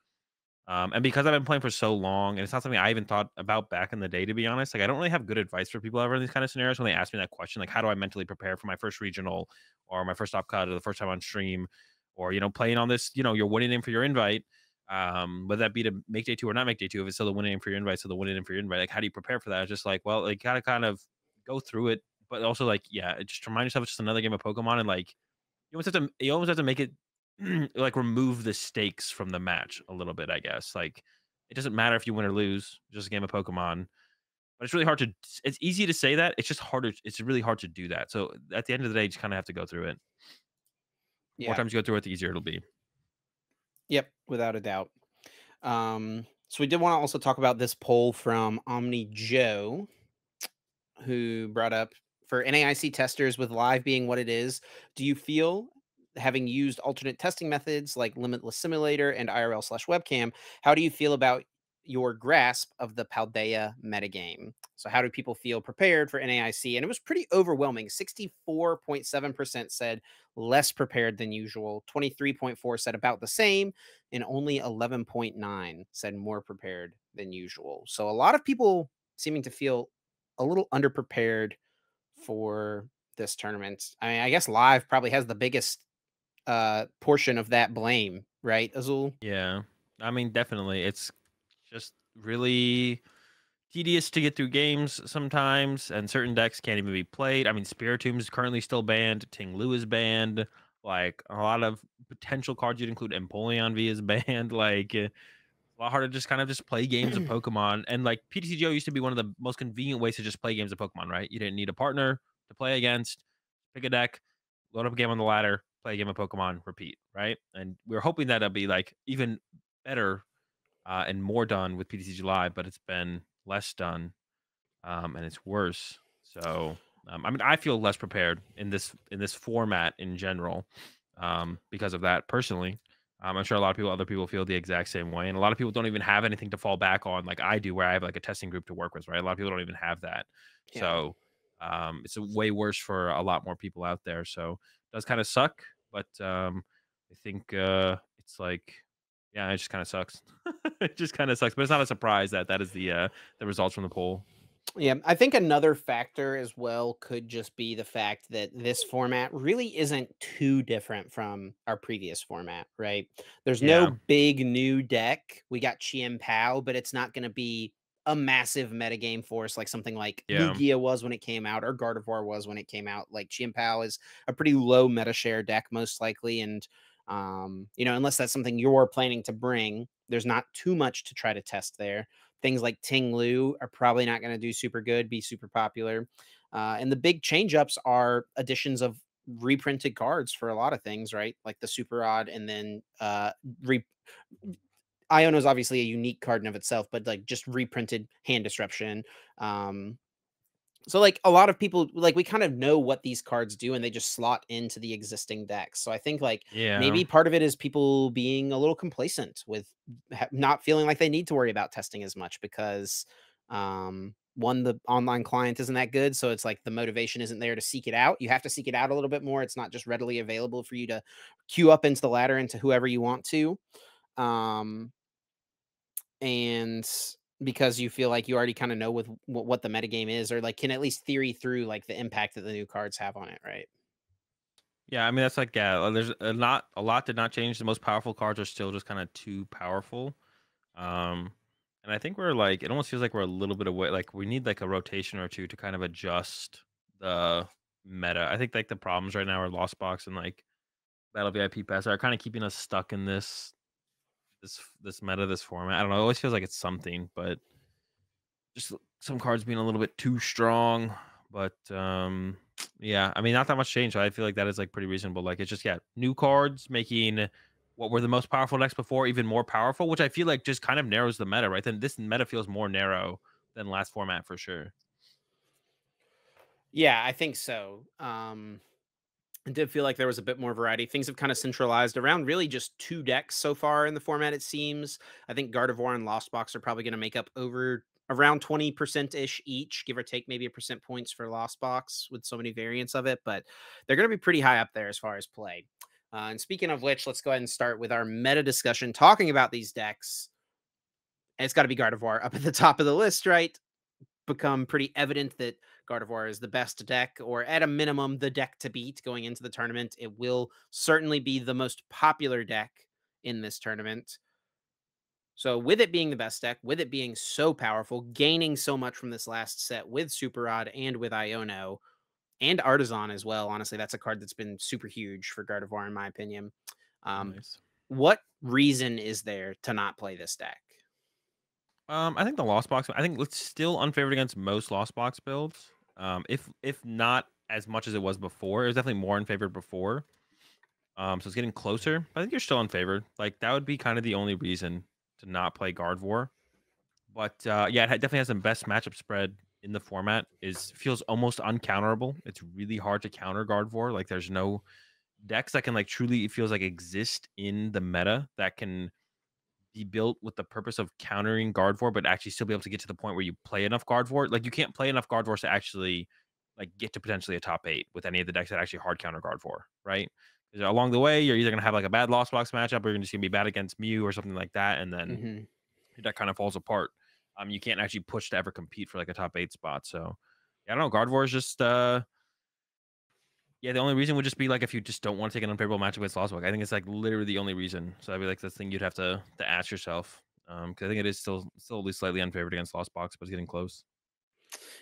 And because I've been playing for so long, and it's not something I even thought about back in the day, to be honest, like I don't really have good advice for people ever in these kind of scenarios when they ask me that question, like how do I mentally prepare for my first regional or my first top cut or the first time on stream, or playing on this, you're winning in for your invite. Whether that be to make day two or not make day two, if it's still the winning in for your invite, so the winning in for your invite, like how do you prepare for that? It's just like, well, like gotta kind of go through it, but also like, yeah, just remind yourself it's just another game of Pokemon, and like you almost have to make it like remove the stakes from the match a little bit, I guess. Like it doesn't matter if you win or lose, it's just a game of Pokemon. But it's really hard to it's easy to say that. It's just harder. It's really hard to do that. So at the end of the day, you just kind of have to go through it. The more Yeah. times you go through it, the easier it'll be. Yep. Without a doubt. So we did want to also talk about this poll from Omni Joe, who brought up, for NAIC testers, with live being what it is, do you feel, having used alternate testing methods like Limitless Simulator and IRL/webcam, how do you feel about your grasp of the Paldea metagame? So, how do people feel prepared for NAIC? And it was pretty overwhelming. 64.7% said less prepared than usual, 23.4 said about the same, and only 11.9 said more prepared than usual. So, a lot of people seeming to feel a little underprepared for this tournament. I mean, I guess live probably has the biggest portion of that blame, right, Azul? Yeah. I mean, definitely. It's just really tedious to get through games sometimes, and certain decks can't even be played. I mean, Spiritomb is currently still banned. Ting Lu is banned. Like a lot of potential cards you'd include Empoleon V is banned. Like a lot harder to just kind of just play games of Pokemon. And like PTCGO used to be one of the most convenient ways to just play games of Pokemon, right? You didn't need a partner to play against. Pick a deck, load up a game on the ladder, play a game of Pokemon, repeat, right? And we're hoping that it'll be like even better and more done with PTCG Live, but it's been less done, and it's worse. So, I mean, I feel less prepared in this format in general, because of that personally. I'm sure a lot of people, other people, feel the exact same way, and a lot of people don't even have anything to fall back on, like I do, where I have like a testing group to work with. Right, a lot of people don't even have that. Yeah. So, It's way worse for a lot more people out there. So it does kind of suck, but I think it's like, yeah, it just kind of sucks. It just kind of sucks, but it's not a surprise that that is the results from the poll. Yeah, I think another factor as well could just be the fact that this format really isn't too different from our previous format, right? There's no Yeah, big new deck. We got Chien Pao, but it's not going to be a massive metagame force like something like yeah, Lugia was when it came out or Gardevoir was when it came out. Like Chien Pao is a pretty low meta share deck most likely, and unless that's something you're planning to bring, there's not too much to try to test there. Things like Ting Lu are probably not going to do super good, be super popular. And the big change ups are additions of reprinted cards for a lot of things, right? Like the Super Odd, and then re- Iono is obviously a unique card in of itself, but like just reprinted Hand Disruption. Um, so like a lot of people like we kind of know what these cards do and they just slot into the existing decks. So I think like yeah. maybe part of it is people being a little complacent with not feeling like they need to worry about testing as much because one, the online client isn't that good, so it's like the motivation isn't there to seek it out. You have to seek it out a little bit more. It's not just readily available for you to queue up into the ladder into whoever you want to. Um and because you feel like you already kind of know with what the metagame is, or like can at least theory through like the impact that the new cards have on it, right? Yeah, I mean that's like yeah. There's not a lot did not change. The most powerful cards are still just kind of too powerful. Um, and I think we're like it almost feels like we're a little bit away. Like we need like a rotation or two to kind of adjust the meta. I think like the problems right now are Lost Box and like Battle VIP Pass are kind of keeping us stuck in this meta, this format. I don't know. It always feels like it's something, but just some cards being a little bit too strong. But yeah, I mean, not that much change. So I feel like that is like pretty reasonable. Like it's just yeah, new cards making what were the most powerful decks before even more powerful, which I feel like just kind of narrows the meta, right? Then this meta feels more narrow than last format for sure. Yeah, I think so. I did feel like there was a bit more variety. Things have kind of centralized around really just two decks so far in the format, it seems. I think Gardevoir and Lost Box are probably going to make up over around 20% ish each, give or take maybe a percent points for Lost Box with so many variants of it, but they're going to be pretty high up there as far as play. And speaking of which, let's go ahead and start with our meta discussion talking about these decks. And it's got to be Gardevoir up at the top of the list, right? Become pretty evident that Gardevoir is the best deck, or at a minimum, the deck to beat going into the tournament. It will certainly be the most popular deck in this tournament. So, with it being the best deck, with it being so powerful, gaining so much from this last set with Super Rod and with Iono and Artisan as well. Honestly, that's a card that's been super huge for Gardevoir, in my opinion. Um, Nice. what reason is there to not play this deck? I think the Lost Box. I think it's still unfavored against most Lost Box builds. If not as much as it was before, it was definitely more unfavored before. So it's getting closer. But I think you're still unfavored. Like that would be kind of the only reason to not play Guard War. But yeah, definitely has the best matchup spread in the format. Is feels almost uncounterable. It's really hard to counter Guard War. Like there's no decks that can like truly it feels like exist in the meta that can be built with the purpose of countering Gardevoir, but actually still be able to get to the point where you play enough Gardevoir. Like you can't play enough Gardevoirs to actually like get to potentially a top 8 with any of the decks that actually hard counter Gardevoir, right? 'Cause along the way, you're either gonna have like a bad Lost Box matchup, or you're just gonna be bad against Mew or something like that, and then Hmm. your deck kind of falls apart. You can't actually push to ever compete for like a top 8 spot. So yeah, I don't know. Gardevoir is just yeah, the only reason would just be, like, if you just don't wanna take an unfavorable matchup against Lostwalk. I think it's, like, literally the only reason. So that'd be, like, the thing you'd have to ask yourself, because I think it is still at least slightly unfavored against Lost Box, but it's getting close.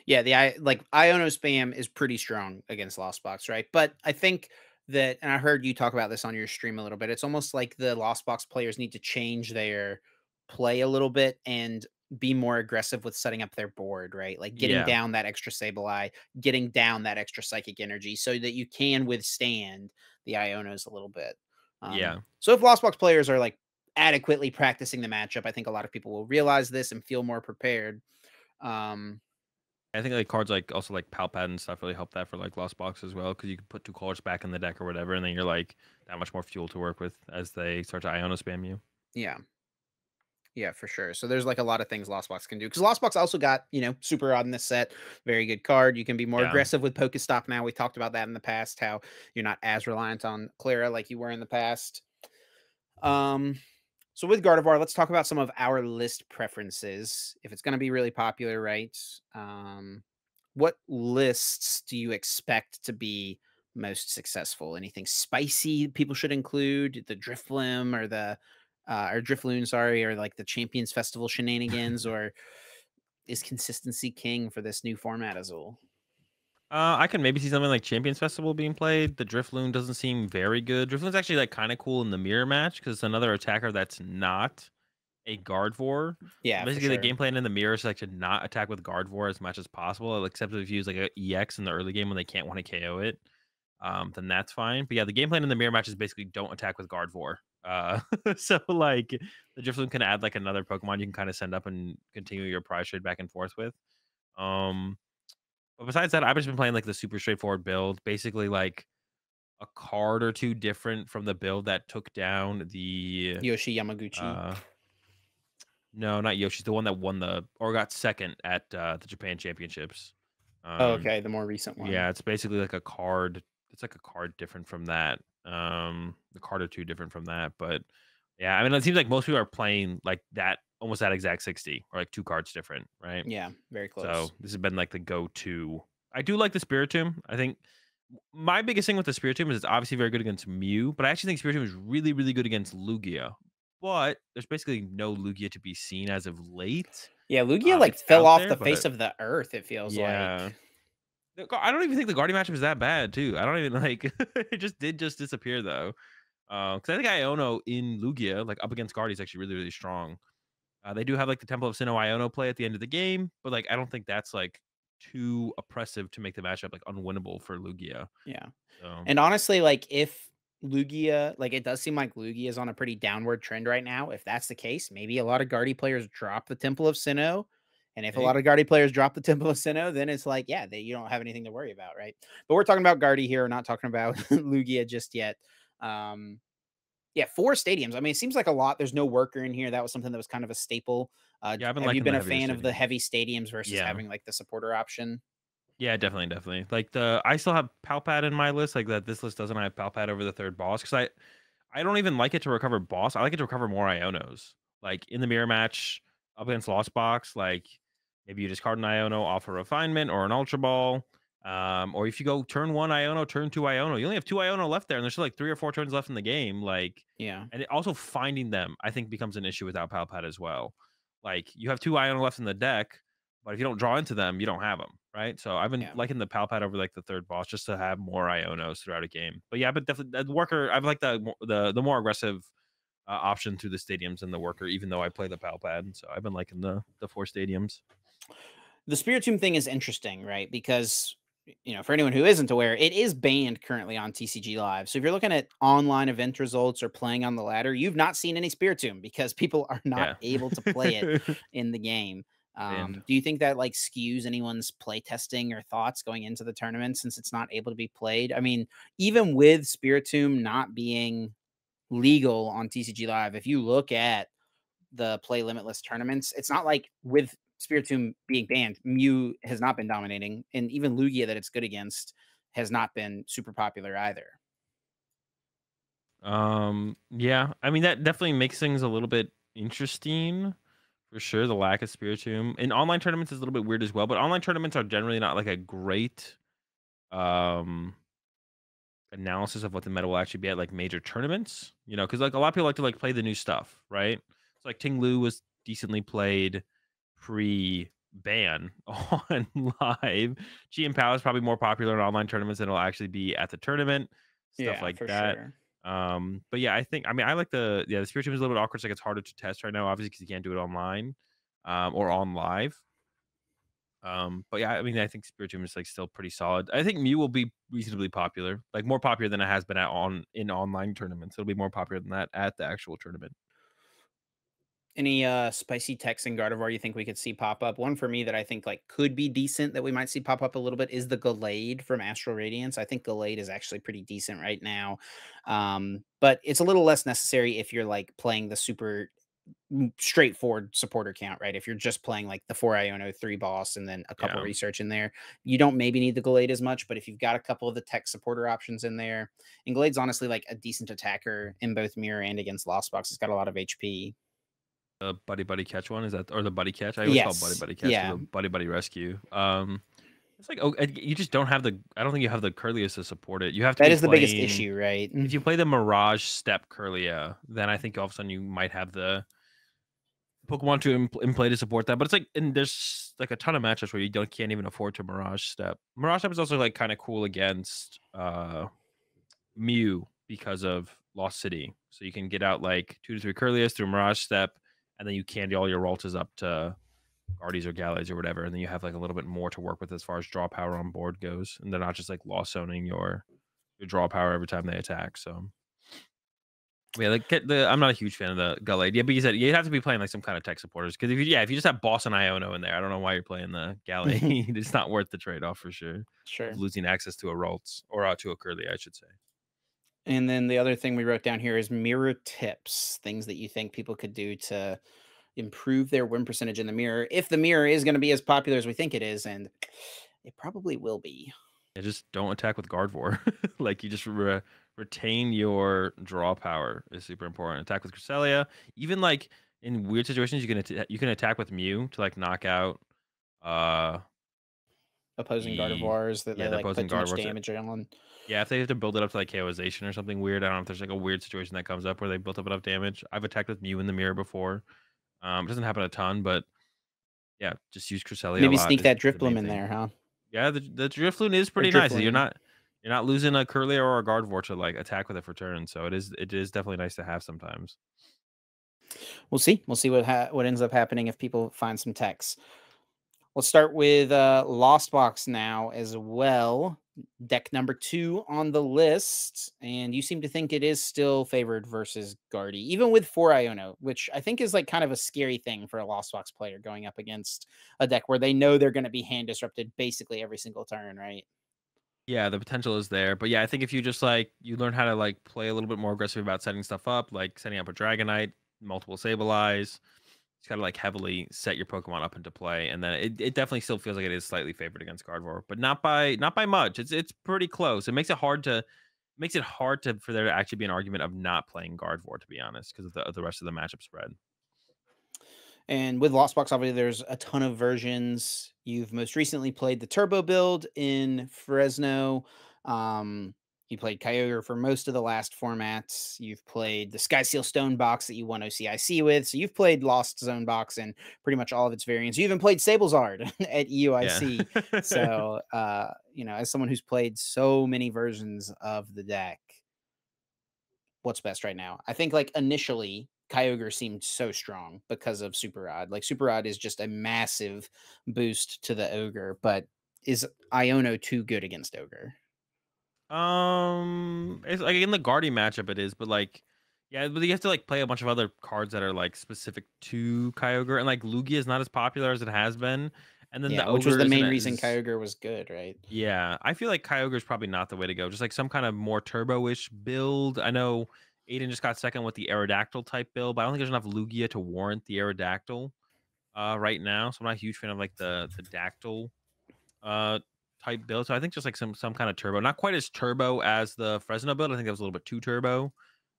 Yeah, the I like Iono spam is pretty strong against Lost Box, right? But I think that, and I heard you talk about this on your stream a little bit. It's almost like the Lost Box players need to change their play a little bit and be more aggressive with setting up their board, right? Like getting Yeah, down that extra Sableye, getting down that extra psychic energy so that you can withstand the Ionos a little bit. yeah. So if Lost Box players are like adequately practicing the matchup, I think a lot of people will realize this and feel more prepared. Um, I think, like, cards like also, like, Palpad and stuff really help that for, like, Lost Box as well, because you can put 2 colors back in the deck or whatever, and then you're, like, that much more fuel to work with as they start to Iono spam you. yeah. Yeah, for sure. So there's like a lot of things Lost Box can do because Lost Box also got, super odd in this set. Very good card. You can be more Yeah. aggressive with Pokestop now. We talked about that in the past, how you're not as reliant on Clara like you were in the past. Um, so with Gardevoir, let's talk about some of our list preferences. If it's going to be really popular, right? What lists do you expect to be most successful? Anything spicy people should include? The Drifloon or Drifloon, sorry, or like the Champions Festival shenanigans, or is consistency king for this new format, Azul? I can maybe see something like Champions Festival being played. The Drifloon doesn't seem very good. Drifloon's actually like kind of cool in the mirror match because it's another attacker that's not a Gardevoir. So Yeah, for basically, the sure. game plan in the mirror is like to not attack with Gardevoir as much as possible, except if you use like a EX in the early game when they can't want to KO it. Then that's fine. But yeah, the game plan in the mirror match is basically don't attack with Gardevoir. So like the Drifloon can add like another Pokemon you can kind of send up and continue your prize trade back and forth with. Um, but besides that, I've just been playing like the super straightforward build, basically like a card or two different from the build that took down the Yoshi Yamaguchi. uh no, not Yoshi's the one that won the or got second at the Japan Championships. Oh, Um okay, the more recent one. yeah, it's basically like a card. It's like a card different from that. The card or two different from that, but yeah, I mean it seems like most people are playing like that almost that exact 60 or like two cards different, right? Yeah, very So close. this has been like the go-to. I do like the Spiritomb. I think my biggest thing with the Spiritomb is it's obviously very good against Mew, but I actually think Spiritomb is really, really good against Lugia. But there's basically no Lugia to be seen as of late. Yeah, Lugia like It's fell out off there, the face but of the earth, it feels like. yeah. I don't even think the Guardian matchup is that bad, too. I don't even like it just did just disappear though. Because I think Iono in Lugia, like up against Guardy, is actually really, really strong. They do have like the Temple of Sinnoh Iono play at the end of the game, but like I don't think that's like too oppressive to make the matchup like unwinnable for Lugia. Yeah. So And honestly, like if Lugia, like it does seem like Lugia is on a pretty downward trend right now. If that's the case, maybe a lot of Guardy players drop the Temple of Sinnoh. And if a lot maybe. of Guardy players drop the Temple of Sinnoh, then it's like, yeah, you don't have anything to worry about, right? But we're talking about Guardy here, we're not talking about Lugia just yet. Um, yeah, 4 stadiums. I mean, it seems like a lot. There's no worker in here. That was something that was kind of a staple. Yeah, I've been Have you liking been the a heavier fan of the stadiums. heavy stadiums versus Yeah. having like the supporter option? Yeah, definitely, definitely. Like I still have Palpad in my list, like that this list doesn't have Palpad over the third boss because I don't even like it to recover boss. I like it to recover more Ionos. Like in the mirror match up against Lost Box, like maybe you discard an Iono off a refinement or an Ultra Ball. Or if you go turn one Iono, turn two Iono, you only have two Iono left there, and there's still like 3 or 4 turns left in the game. Like, Yeah, and also finding them, I think, becomes an issue without Palpad as well. Like you have two Iono left in the deck, but if you don't draw into them, you don't have them, right? So I've been yeah. liking the Palpad over like the third boss just to have more Ionos throughout a game. But yeah, but definitely the worker, I've like the more aggressive option through the stadiums and the worker, even though I play the Palpad. So I've been liking the 4 stadiums. The Spiritomb thing is interesting, right? Because for anyone who isn't aware, it is banned currently on TCG Live. So if you're looking at online event results or playing on the ladder, you've not seen any Spiritomb because people are not Yeah. able to play it in the game. Banned. Do you think that like skews anyone's play testing or thoughts going into the tournament since it's not able to be played? I mean, even with Spiritomb not being legal on TCG Live, if you look at the play limitless tournaments, it's not like with Spiritomb being banned, Mew has not been dominating, and even Lugia that it's good against has not been super popular either. Yeah, I mean that definitely makes things a little bit interesting for sure. The lack of Spiritomb in online tournaments is a little bit weird as well, but online tournaments are generally not like a great um analysis of what the meta will actually be at like major tournaments, because like a lot of people like to like play the new stuff, right? So like Ting Lu was decently played pre-ban on live. Chi and Pao is probably more popular in online tournaments than it'll actually be at the tournament, stuff Yeah, like for that. sure. But yeah, I like the Spirit Team is a little bit awkward. So like it's harder to test right now, obviously, because you can't do it online, or on live. But yeah, I mean, I think Spiritomb is like still pretty solid. I think Mew will be reasonably popular, like more popular than it has been in online tournaments. It'll be more popular than that at the actual tournament. Any spicy techs in Gardevoir you think we could see pop up? One for me that I think like could be decent that we might see pop up a little bit is the Gallade from Astral Radiance. I think Gallade is actually pretty decent right now. But it's a little less necessary if you're like playing the super straightforward supporter count, right? If you're just playing like the 4 Iono 3 boss and then a couple Yeah. research in there, you don't maybe need the Gallade as much. But if you've got a couple of the tech supporter options in there, and Gallade's honestly like a decent attacker in both mirror and against Lost Box, it's got a lot of HP. The buddy buddy catch one is that, or the buddy catch? I always call it buddy Yes. buddy catch because Yeah. the buddy buddy rescue. It's like, oh, you just don't have the. I don't think you have the Curlius to support it. You have to That be is the biggest playing. issue, right? If you play the Mirage Step Curlia, then I think all of a sudden you might have the Pokemon to in play to support that. But it's like, and there's like a ton of matchups where you can't even afford to Mirage Step. Mirage Step is also like kind of cool against Mew because of Lost City. So you can get out like 2 to 3 Curlius through Mirage Step, and then you candy all your Roltas up to Guardies or Gallades or whatever, and then you have like a little bit more to work with as far as draw power on board goes, and they're not just like lost zoning your draw power every time they attack. So yeah, like I'm not a huge fan of the Gallade. Yeah, but you said you'd have to be playing like some kind of tech supporters because if you just have Boss and Iono in there, I don't know why you're playing the Gallade. It's not worth the trade off for sure of Sure. losing access to a Ralts or to a Curly, I should say. And then the other thing we wrote down here is mirror tips, things that you think people could do to improve their win percentage in the mirror, if the mirror is going to be as popular as we think it is, and it probably will be. Yeah, just don't attack with Gardevoir. Like you just retain your draw power is super important. Attack with Cresselia. Even like in weird situations, you can attack with Mew to like knock out. Uh, Opposing the Gardevoirs that yeah, they the like put opposing too much Gardevoir. damage on. Yeah, if they have to build it up to like KOization or something weird, I don't know if there's like a weird situation that comes up where they built up enough damage. I've attacked with Mew in the mirror before. It doesn't happen a ton, but yeah, just use Cresselia a Maybe lot sneak that is the main Drifloon in thing. there, huh? Yeah, the Drifloon is Or pretty nice. Drifloon. You're not losing a Curlier or a Gardevoir to like attack with it for turn, so it is definitely nice to have sometimes. We'll see. We'll see what ends up happening if people find some techs. Let's start with Lost Box now as well. Deck number 2 on the list, and you seem to think it is still favored versus Guardy, even with 4 Iono, which I think is like kind of a scary thing for a Lost Box player going up against a deck where they know they're going to be hand disrupted basically every single turn, right? Yeah, the potential is there, but yeah, I think if you just like you learn how to like play a little bit more aggressive about setting stuff up, like setting up a Dragonite, multiple Sableyes, you got to like heavily set your Pokemon up into play, and then it definitely still feels like it is slightly favored against Gardevoir, but not by much. It's pretty close. It makes it hard to for there to actually be an argument of not playing Gardevoir, to be honest, because of the rest of the matchup spread. And with Lost Box, obviously, there's a ton of versions. You've most recently played the Turbo build in Fresno. Um, you played Kyogre for most of the last formats. You've played the Sky Seal Stone box that you won OCIC with. So you've played Lost Zone box and pretty much all of its variants. You even played Sablezard at Yeah. UIC. So, as someone who's played so many versions of the deck, what's best right now? I think like initially Kyogre seemed so strong because of Super Rod. Like Super Rod is just a massive boost to the Ogre, but is Iono too good against Ogre? It's like in the Guardian matchup it is, but like yeah, but you have to like play a bunch of other cards that are like specific to Kyogre, and like Lugia is not as popular as it has been. And then the Yeah, which was Ogre the isn't main reason as Kyogre was good, right? yeah. I feel like Kyogre is probably not the way to go. Just like some kind of more turbo-ish build. I know Aiden just got second with the Aerodactyl type build, but I don't think there's enough Lugia to warrant the Aerodactyl right now. So I'm not a huge fan of like the Dactyl uh type build. So I think just like some kind of turbo, not quite as turbo as the Fresno build. I think that was a little bit too turbo.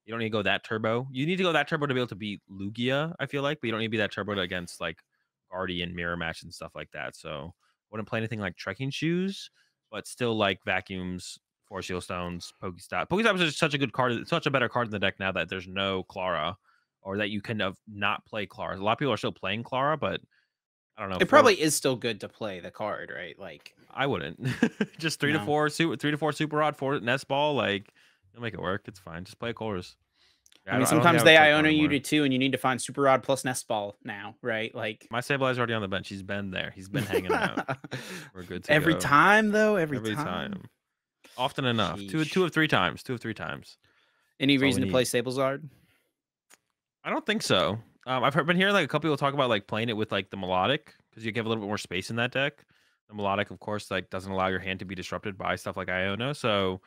You don't need to go that turbo. You need to go that turbo to be able to beat Lugia, I feel like, but you don't need to be that turbo against like Guardian mirror match and stuff like that. So wouldn't play anything like trekking shoes, but still like vacuums, Force Seal Stones, Pokestop. Pokestop is just such a good card. It's such a better card in the deck now that there's no Clara, or that you can not play Clara. A lot of people are still playing Clara, but I don't know. It probably is still good to play the card, right? Like, I wouldn't. Just no. 3 to 4 Super Rod, 4 Nest Ball. Like, you'll make it work. It's fine. Just play Chorus. I Yeah, mean, I don't think sometimes I would they play Clara Iono you anymore. do too, and you need to find Super Rod plus Nest Ball now, right? Like My Sableye already on the bench. He's been there. He's been hanging out. We're good to every go. time though, every Every time. time. Often enough. Two Sheesh. of three times. 2 of 3 times. Any That's all we reason to play need. Sablezard? I don't think so. Been hearing like a couple people talk about like playing it with like the melodic because you have a little bit more space in that deck. The melodic, of course, like doesn't allow your hand to be disrupted by stuff like Iono. So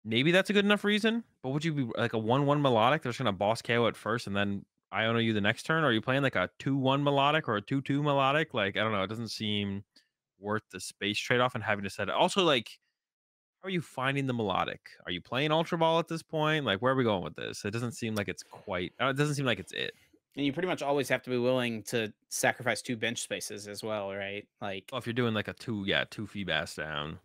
maybe that's a good enough reason. But would you be like a 1/1 melodic that's gonna boss KO at first and then I honor you the next turn? Or are you playing like a 2-1 melodic or a 2-2 melodic? Like, I don't know. It doesn't seem worth the space trade-off and having to set it. Also, like, how are you finding the melodic? Are you playing Ultra Ball at this point? Like, where are we going with this? It doesn't seem like it's quite. It doesn't seem like it's it. And you pretty much always have to be willing to sacrifice 2 bench spaces as well, right? Like Well, if you're doing like a two Feebas down.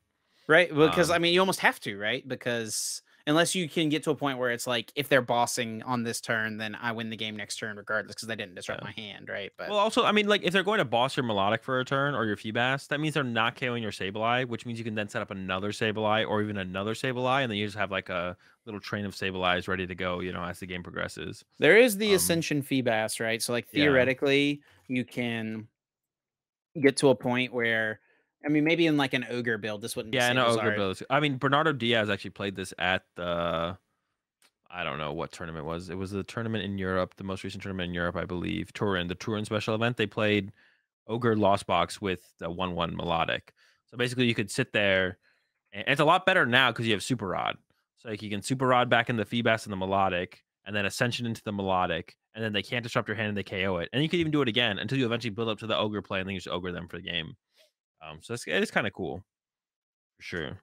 right? Because, I Um, mean, you almost have to, right? Because unless you can get to a point where it's like, if they're bossing on this turn, then I win the game next turn regardless because they didn't disrupt yeah. my hand, right? But Well, also, I mean, like, if they're going to boss your melodic for a turn or your Feebas, that means they're not KOing your Sableye, which means you can then set up another Sableye or even another Sableye, and then you just have like a little train of Sableyes ready to go, as the game progresses. there is the Um, Ascension Feebas, right? So, like, yeah. theoretically, you can get to a point where, I mean, maybe in like an ogre build, this wouldn't be Yeah, I know Ogre Sablezard. builds. I mean, Bernardo Diaz actually played this at the I don't know what tournament it was. It was the tournament in Europe, the most recent tournament in Europe, I believe. Turin, the Turin special event. They played Ogre Lost Box with the 1-1 melodic. So basically, you could sit there, and it's a lot better now because you have Super Rod. So like you can Super Rod back in the Feebas and the melodic, and then Ascension into the melodic, and then they can't disrupt your hand and they KO it. And you can even do it again until you eventually build up to the Ogre play, and then you just Ogre them for the game. So it is kind of cool for sure.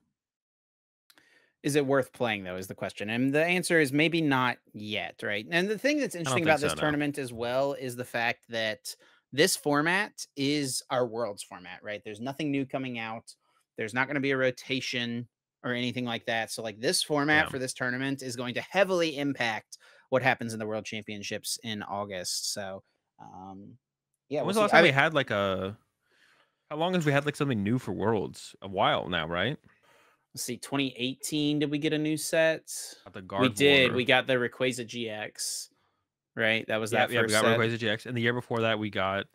Is it worth playing though, is the question. And the answer is maybe not yet, right? And the thing that's I don't interesting think about so. this No. tournament as well is the fact that this format is our world's format, right? There's nothing new coming out. There's not going to be a rotation or anything like that. So like this format Yeah. for this tournament is going to heavily impact what happens in the world championships in August. So yeah, When we'll was the see. last time we had like a? How long have we had like something new for Worlds? A while now, right? Let's see, 2018, did we get a new set? Got the We did. Gardevoir. We got the Rayquaza GX, right? That was Yeah, that yeah, we first got set. Rayquaza GX, and the year before that we got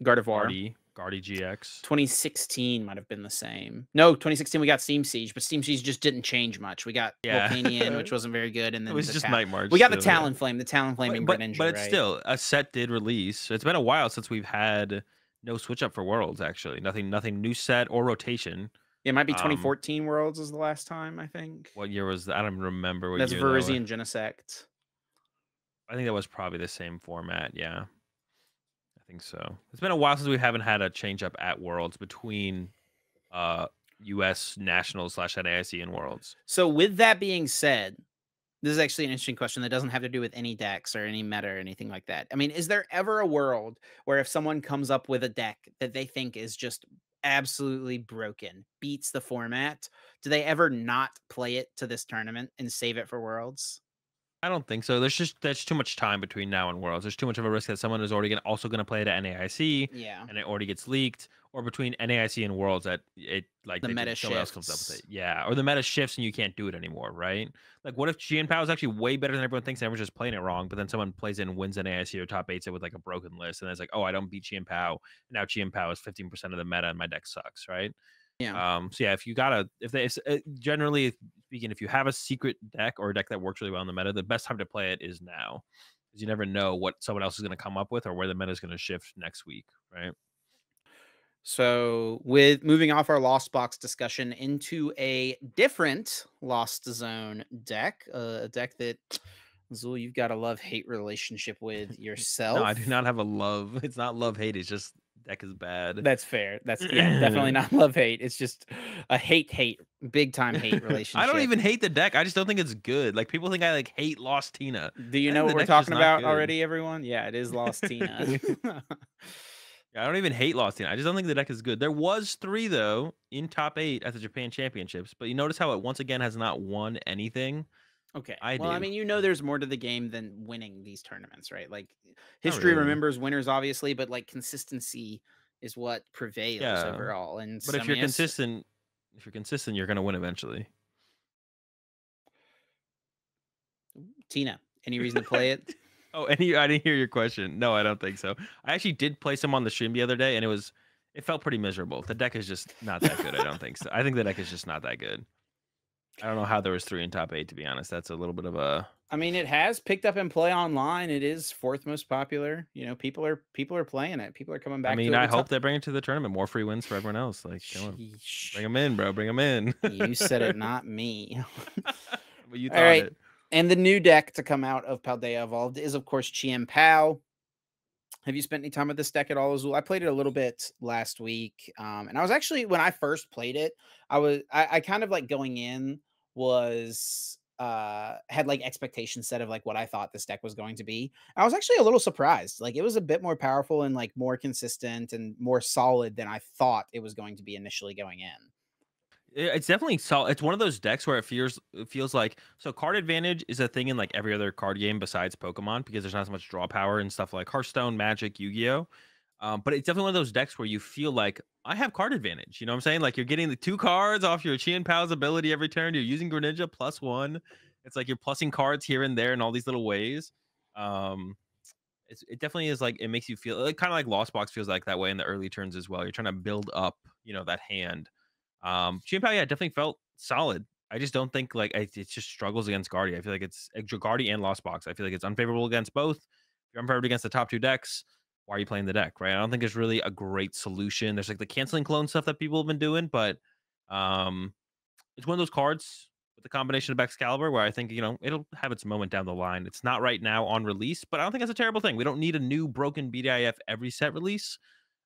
Gardevoir. Guardy GX. 2016 might have been the same. No, 2016 we got Steam Siege, but Steam Siege just didn't change much. We got Yeah, Volcanion, which wasn't very good, and it then was just Night we March got the still. Yeah, Talonflame, but and but but Greninja, it's right? still a set did release. It's been a while since we've had no switch up for Worlds. Actually, nothing new set or rotation. It might be Um, 2014 Worlds is the last time, I think. what year was that? I don't even remember what That's year that was. Virizion Genesect. I think that was probably the same format. Yeah, I think so. It's been a while since we haven't had a change up at Worlds between uh US Nationals / NAIC and Worlds. So with that being said, this is actually an interesting question that doesn't have to do with any decks or any meta or anything like that. I mean, is there ever a world where if someone comes up with a deck that they think is just absolutely broken, beats the format, do they ever not play it to this tournament and save it for Worlds? I don't think so. There's too much time between now and Worlds. There's too much of a risk that someone is already also gonna play it at NAIC Yeah. and it already gets leaked, or between NAIC and Worlds that it like The meta someone else comes up with it. shifts. Yeah, or the meta shifts and you can't do it anymore, right? Like, what if Gian Pao is actually way better than everyone thinks and everyone's just playing it wrong, but then someone plays it and wins NAIC or top eights it with like a broken list, and it's like, oh, I don't beat Gian Pao, and now Gian Pao is 15% of the meta and my deck sucks, right? Yeah. So yeah, if you gotta, if they generally speaking, if you have a secret deck or a deck that works really well in the meta, the best time to play it is now, because you never know what someone else is going to come up with or where the meta is going to shift next week, right? So, with moving off our Lost Box discussion into a different Lost Zone deck, a deck that Azul, you've got a love hate relationship with No, I do yourself. not have a love. It's not love hate. It's just deck is bad. That's fair. That's yeah, definitely not love hate. It's just a hate, big time hate I don't relationship. even hate the deck. I just don't think it's good. Like people think I like hate Lost Tina. Do you I know think what the we're deck's just talking not about good. already, everyone? Yeah, it is Lost Tina. Yeah, I don't even hate Lost Tina. I just don't think the deck is good. There was 3 though in top 8 at the Japan Championships, but you notice how it once again has not won anything. Okay. I Well, I do. mean, there's more to the game than winning these tournaments, right? Like Not history really. remembers winners obviously, but like consistency is what prevails Yeah. overall. And But I mean, it's if you're consistent, you're gonna win eventually. Tina. Any reason to play it? Oh, and I didn't hear your question. No, I don't think so. I actually did play some on the stream the other day, and it felt pretty miserable. The deck is just not that good. I don't think so. I think the deck is just not that good. I don't know how there was 3 in top 8, to be honest. That's a little bit of a I mean, it has picked up in play online. It is fourth most popular. People are playing it. People are coming I back to mean, it I with hope they bring it to the tournament. More free wins for everyone else. Like, come on. Sheesh. Bring them in, bro. Bring them in. You said it, not me. But you All thought right. it. And the new deck to come out of Paldea Evolved is, of course, Chien Pao. Have you spent any time with this deck at all, Azul? I played it a little bit last week, and I was actually when I first played it, I kind of like going in was had like expectations set of like what I thought this deck was going to be. I was actually a little surprised. Like it was a bit more powerful and like more consistent and more solid than I thought it was going to be initially going in. It's definitely it's one of those decks where it feels like so card advantage is a thing in like every other card game besides Pokemon because there's not as much draw power and stuff like Hearthstone, Magic, Yu-Gi-Oh. But it's definitely one of those decks where you feel like I have card advantage. You know what I'm saying? Like you're getting the 2 cards off your Chien Pao's ability every turn. You're using Greninja +1. It's like you're plussing cards here and there in all these little ways. Um, it definitely is like it makes you feel like, kind of like Lost Box feels like that way in the early turns as well. You're trying to build up, that hand. Chien Pao, yeah, definitely felt solid. I just don't think like it just struggles against Guardy. I feel like it's Guardy and Lost Box. I feel like it's unfavorable against both. If you're unfavorable against the top 2 decks, why are you playing the deck, right? I don't think there's really a great solution. There's like the canceling clone stuff that people have been doing, but um, it's one of those cards with the combination of Excalibur where I think, it'll have its moment down the line. It's not right now on release, but I don't think that's a terrible thing. We don't need a new broken BDIF every set release.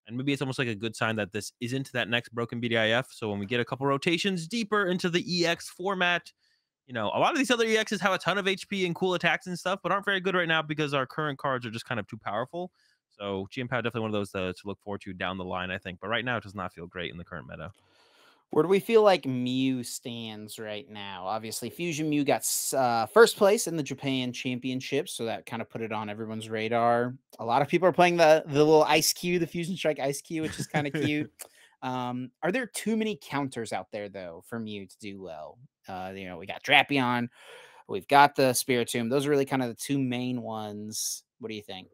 And maybe it's almost like a good sign that this isn't that next broken BDIF. So when we get a couple rotations deeper into the EX format, a lot of these other EXs have a ton of HP and cool attacks and stuff, but aren't very good right now because our current cards are just kind of too powerful. So GM Pow definitely one of those to look forward to down the line, I think. But right now, it does not feel great in the current meta. Where do we feel like Mew stands right now? Obviously, Fusion Mew got first place in the Japan Championship, so that kind of put it on everyone's radar. A lot of people are playing the little Ice Q, the Fusion Strike Ice Q, which is kind of cute. Are there too many counters out there though for Mew to do well? We got Drapion, we've got the Spiritomb. Those are really kind of the two main ones. What do you think?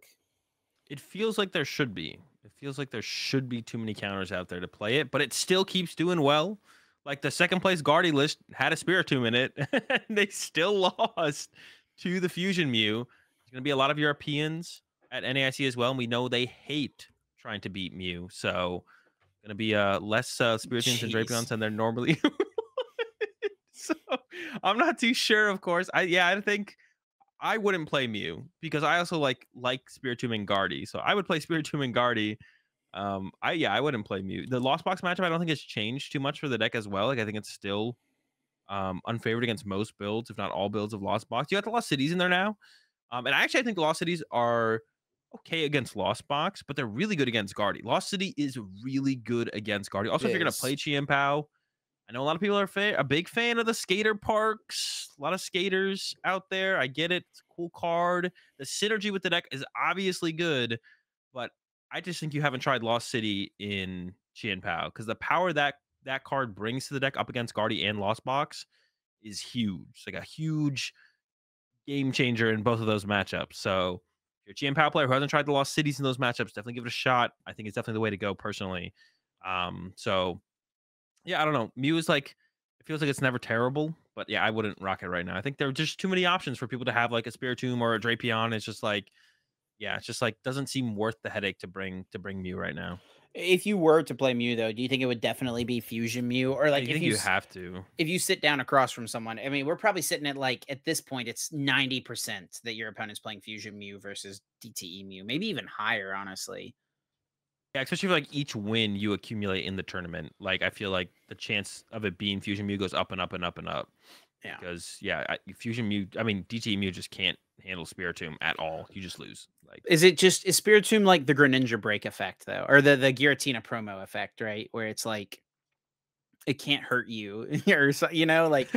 It feels like there should be. It feels like there should be too many counters out there to play it, but it still keeps doing well. Like the second place Guardy list had a Spiritomb in it, and they still lost to the Fusion Mew. There's going to be a lot of Europeans at NAIC as well, and we know they hate trying to beat Mew. So, going to be less Spiritombs and Drapions Jeez. than there normally. So, I'm not too sure. Of course, I think I wouldn't play Mew because I also like Spiritomb and Guardy. So I would play Spiritomb and Guardy. I wouldn't play Mew. The Lost Box matchup I don't think has changed too much for the deck as well. Like I think it's still unfavored against most builds, if not all builds of Lost Box. You got the Lost Cities in there now. And actually I think the Lost Cities are okay against Lost Box, but they're really good against Guardy. Lost City is really good against Guardy. Also, It if you're gonna is. play Chien Pao, I know a lot of people are a big fan of the skater parks. A lot of skaters out there. I get it. It's a cool card. The synergy with the deck is obviously good, but I just think you haven't tried Lost City in Chien Pao because the power that card brings to the deck up against Guardy and Lost Box is huge. Like a huge game changer in both of those matchups. So if you're a Chien Pao player who hasn't tried the Lost Cities in those matchups, definitely give it a shot. I think it's definitely the way to go personally. So yeah, I don't know. Mew is like it feels like it's never terrible, but yeah, I wouldn't rock it right now. I think there are just too many options for people to have like a Spiritomb or a Drapion. It's just like, yeah, it's just like doesn't seem worth the headache to bring Mew right now. If you were to play Mew though, do you think it would definitely be Fusion Mew? Or I like think you have to. if you sit down across from someone, I mean, we're probably sitting at like at this point, it's 90% that your opponent's playing Fusion Mew versus DTE Mew, maybe even higher, honestly. Yeah, especially for like each win you accumulate in the tournament. Like I feel like the chance of it being Fusion Mew goes up and up and up and up. Yeah. Because yeah, Fusion Mew, I mean DTE Mew just can't handle Spiritomb at all. You just lose. Like Is Spiritomb like the Greninja break effect though? Or the Giratina promo effect, right? Where it's like it can't hurt you or so, like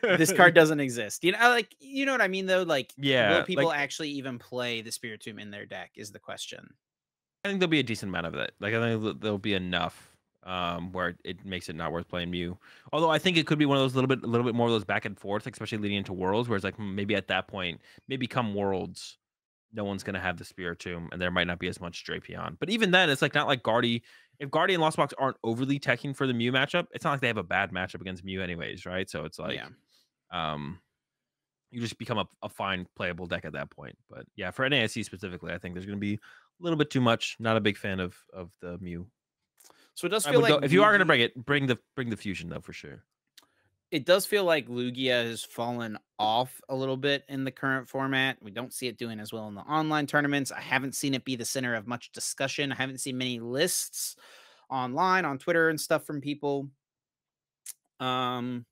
this card doesn't exist. Like you know what I mean though? Like will yeah, people like actually even play the Spiritomb in their deck is the question. I think there'll be a decent amount of it. Like I think there'll be enough where it makes it not worth playing Mew. Although I think it could be one of those little bit more of those back and forth, like, especially leading into Worlds, where it's like maybe at that point, maybe come Worlds, no one's gonna have the Spiritomb, and there might not be as much Drapion. But even then, it's like not like Guardy. If Guardy and Lost Box aren't overly teching for the Mew matchup, it's not like they have a bad matchup against Mew anyways, right? So it's Yeah. like um you just become a fine playable deck at that point. But yeah, for NASC specifically, I think there's going to be a little bit too much. Not a big fan of the Mew. So it does I feel would like go if you are going to Yugi bring it, bring the fusion though for sure. It does feel like Lugia has fallen off a little bit in the current format. We don't see it doing as well in the online tournaments. I haven't seen it be the center of much discussion. I haven't seen many lists online on Twitter and stuff from people. Um,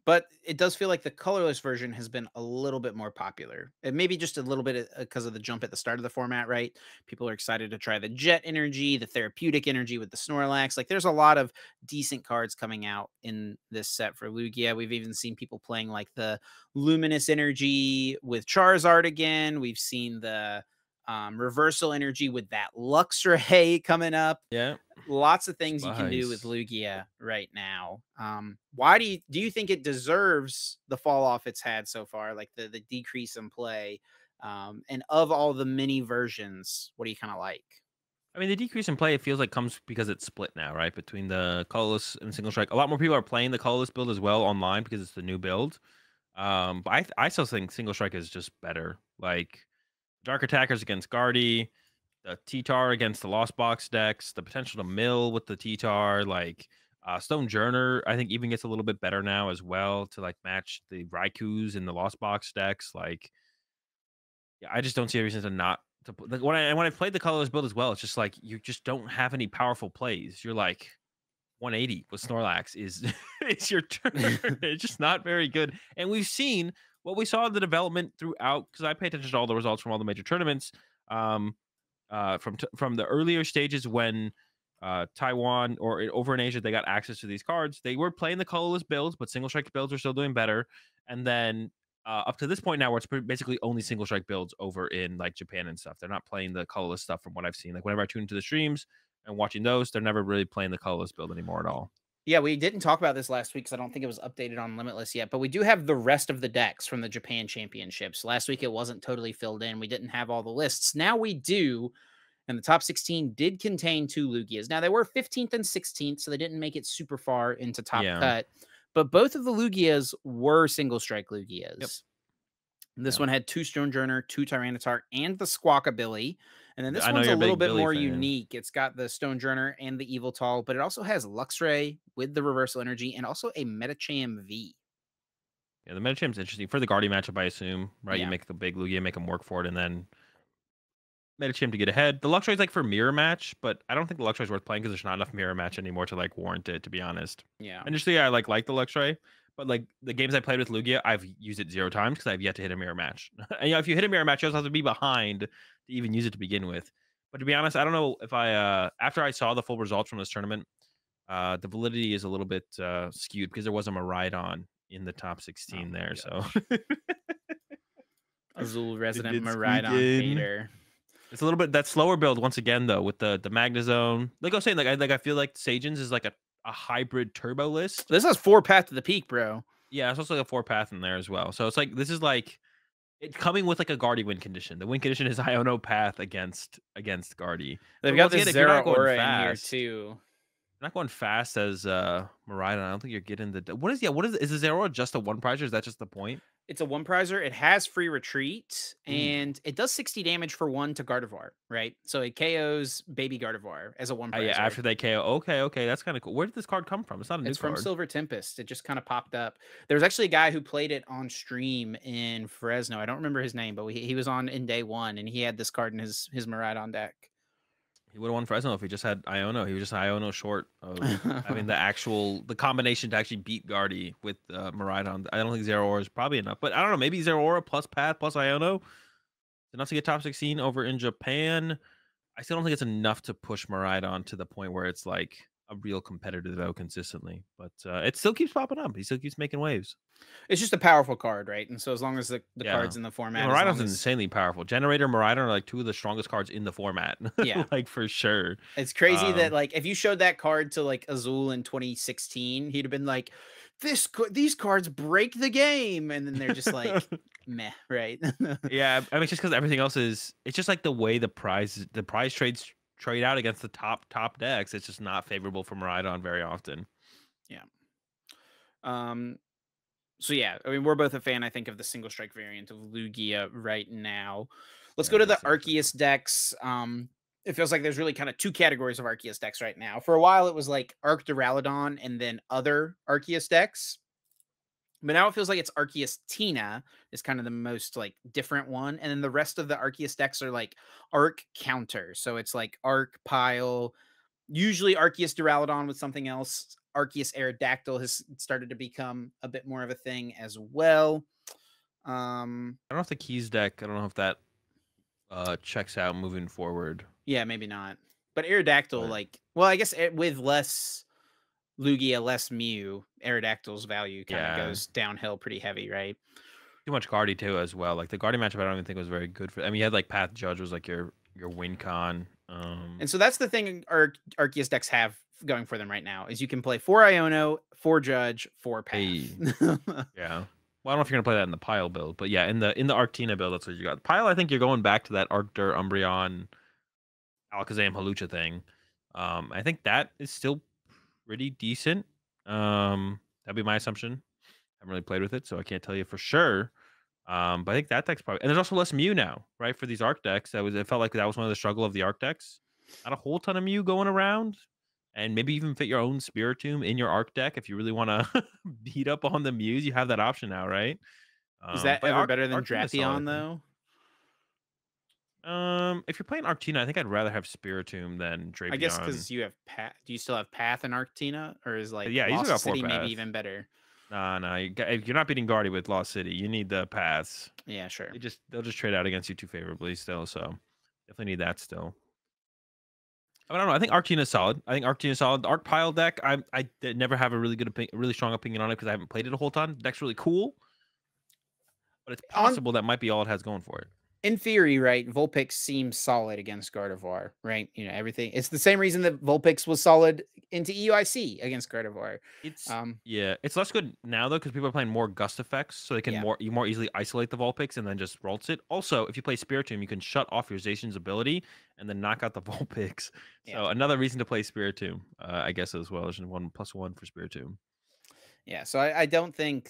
But it does feel like the colorless version has been a little bit more popular. And maybe just a little bit because of the jump at the start of the format, right? People are excited to try the jet energy, the therapeutic energy with the Snorlax. Like there's a lot of decent cards coming out in this set for Lugia. We've even seen people playing like the luminous energy with Charizard again. We've seen the reversal energy with that Luxray coming up. Yeah, Lots of things you can do with spice. Lugia right now. Why do you think it deserves the fall off it's had so far, like the decrease in play? And of all the mini versions, what do you kind of like? I mean, the decrease in play, it feels like comes because it's split now, right? Between the colorless and single strike. A lot more people are playing the colorless build as well online because it's the new build. But I still think single strike is just better. Like Dark Attackers against Guardy, the T-Tar against the Lost Box decks, the potential to mill with the T-Tar, like Stone Journer, I think even gets a little bit better now as well to like match the Raikus in the Lost Box decks. Like, yeah, I just don't see a reason to not like when I played the colorless build as well. It's just like you just don't have any powerful plays. You're like 180 with Snorlax is it's your turn. It's just not very good. And we've seen what we saw in the development throughout because I pay attention to all the results from all the major tournaments. Um, from the earlier stages when Taiwan or over in Asia they got access to these cards. They were playing the colorless builds, but single strike builds are still doing better. And then up to this point now, where it's basically only single strike builds over in like Japan and stuff. They're not playing the colorless stuff from what I've seen. Like whenever I tune into the streams and watching those, they're never really playing the colorless build anymore at all. Yeah, we didn't talk about this last week because I don't think it was updated on Limitless yet, but we do have the rest of the decks from the Japan Championships. Last week it wasn't totally filled in. We didn't have all the lists. Now we do. And the top 16 did contain two Lugias. Now, they were 15th and 16th, so they didn't make it super far into top Yeah. cut. But both of the Lugias were single strike Yep. Lugias. This Yep. one had two Stonejourner, two Tyranitar, and the Squawkabilly. And then this I know one's you're a a little big bit Billy more fan. unique. It's got the Stonejourner and the Evil Tall, but it also has Luxray with the reversal energy and also a Metacham V. Yeah, the Medichamp's interesting for the Guardian matchup, I assume. Right, you Yeah. make the big Lugia, make him work for it, and then Medicham to get ahead. The Luxray's like for mirror match, but I don't think the Luxray's worth playing because there's not enough mirror match anymore to like warrant it. To be honest, Yeah. initially I like the Luxray, but like the games I played with Lugia, I've used it 0 times because I've yet to hit a mirror match. And if you hit a mirror match, you also have to be behind to even use it to begin with. But to be honest, I don't know if I after I saw the full results from this tournament, the validity is a little bit skewed because there was a Maridon in the top Oh 16 my there. So gosh. Azul it resident did squeak Maridon in. hater. It's a little bit that slower build once again though with the Magnezone. Like I was saying, I feel like Sagens is like a hybrid turbo list. This has 4 Path to the Peak, bro. Yeah, it's also like a 4 path in there as well. So it's like this is like it coming with like a Guardy win condition. The win condition is Iono path against Guardy. They've But got once this again, if you're Zera not going Aura in here fast, too. not going fast as Maridon, I don't think you're getting the is the Zero just a one prize or is that just the point? It's a one prizer. It has free retreat, Ooh. and it does 60 damage for one to Gardevoir, right? So it KOs baby Gardevoir as a one Yeah, prizer. after they KO. Okay, okay, that's kind of cool. Where did this card come from? It's not a new It's from card. Silver Tempest. It just kind of popped up. There was actually a guy who played it on stream in Fresno. I don't remember his name, but he was on in day one, and he had this card in his Maridon deck. He would have won Fresno if he just had Iono. He was just Iono short of having the combination to actually beat Guardy with Maridon. I don't think Zero Aura is probably enough, but I don't know. Maybe Zero Aura plus Path plus Iono enough to get top 16 over in Japan. I still don't think it's enough to push Maridon to the point where it's like a real competitor though consistently. But it still keeps popping up. He still keeps making waves. It's just a powerful card, right? And so as long as the Yeah. cards in the Yeah, format, as Maridon's long as insanely powerful. Generator, Maridon are like two of the strongest cards in the format. yeah, Like for sure. it's crazy that, Um, like, if you showed that card to, like, Azul in 2016, he'd have been like, "These cards break the game," and then they're just like, "Meh," right? Yeah, I mean, it's just because everything else is it's just like the way the prize trades trade out against the top decks. It's just not favorable for Maridon very often. Yeah. Um, so yeah, I mean, we're both a fan, I think, of the single strike variant of Lugia right now. Let's Yeah, go to very the similar to me. Arceus decks. it feels like there's really kind of two categories of Arceus decks right now. For a while, it was like Arc Duraludon and then other Arceus decks. But now it feels like it's Arceus Tina is kind of the most like different one. And then the rest of the Arceus decks are like Arc counter. So it's like Arc Pile, usually Arceus Duraludon with something else. Arceus Aerodactyl has started to become a bit more of a thing as well. I don't know if the keys deck. I don't know if that checks out moving forward. Yeah, maybe not. But Aerodactyl, But like, well, I guess with less Lugia, less Mew, Aerodactyl's value kind of yeah, goes downhill pretty heavy, right? too much Guardy too as well. Like the Guardy matchup, I don't even think was very good for. I mean, you had like Path Judge was like your win con. And so that's the thing Arceus decks have going for them right now is you can play 4 Iono, 4 Judge, 4 Path. Hey, yeah. Well, I don't know if you're gonna play that in the Pile build, but yeah, in the Arctina build, that's what you got. Pile, I think you're going back to that Arctur, Umbreon, Alakazam, Halucha thing. I think that is still pretty decent. That'd be my assumption. I haven't really played with it, so I can't tell you for sure. But I think that deck's probably, and there's also less Mew now, right? For these Arc decks, it felt like that was one of the struggle of the Arc decks. Not a whole ton of Mew going around, and maybe even fit your own Spiritomb in your Arc deck if you really want to beat up on the Mews. You have that option now, right? Is that But ever better than Arctina's solid, Drapion, I think. though? If you're playing Arctina, I think I'd rather have Spiritomb than I guess Drapion. because you have Path. Do you still have Path in Arctina? Or is like Yeah, he's Lost got four City maybe paths. even better? Nah, if you're not beating Guardy with Lost City, you need the paths. Yeah, sure. They'll just trade out against you too favorably still, so definitely need that still. I don't know. I think Arctina's solid. I think Arctina's solid. The Arc Pile deck, never have a really strong opinion on it because I haven't played it a whole ton. The deck's really cool, but it's On possible that might be all it has going for it. In theory, right, Vulpix seems solid against Gardevoir, right? Everything. It's the same reason that Vulpix was solid into EUIC against Gardevoir. It's Um, yeah, it's less good now though because people are playing more gust effects, so they can yeah, more easily isolate the Vulpix and then just rolls it. Also, if you play Spiritomb, you can shut off your Zacian's ability and then knock out the Vulpix. yeah, So another reason to play Spiritomb, I guess as well. There's 1+1 for Spiritomb. yeah. So I don't think,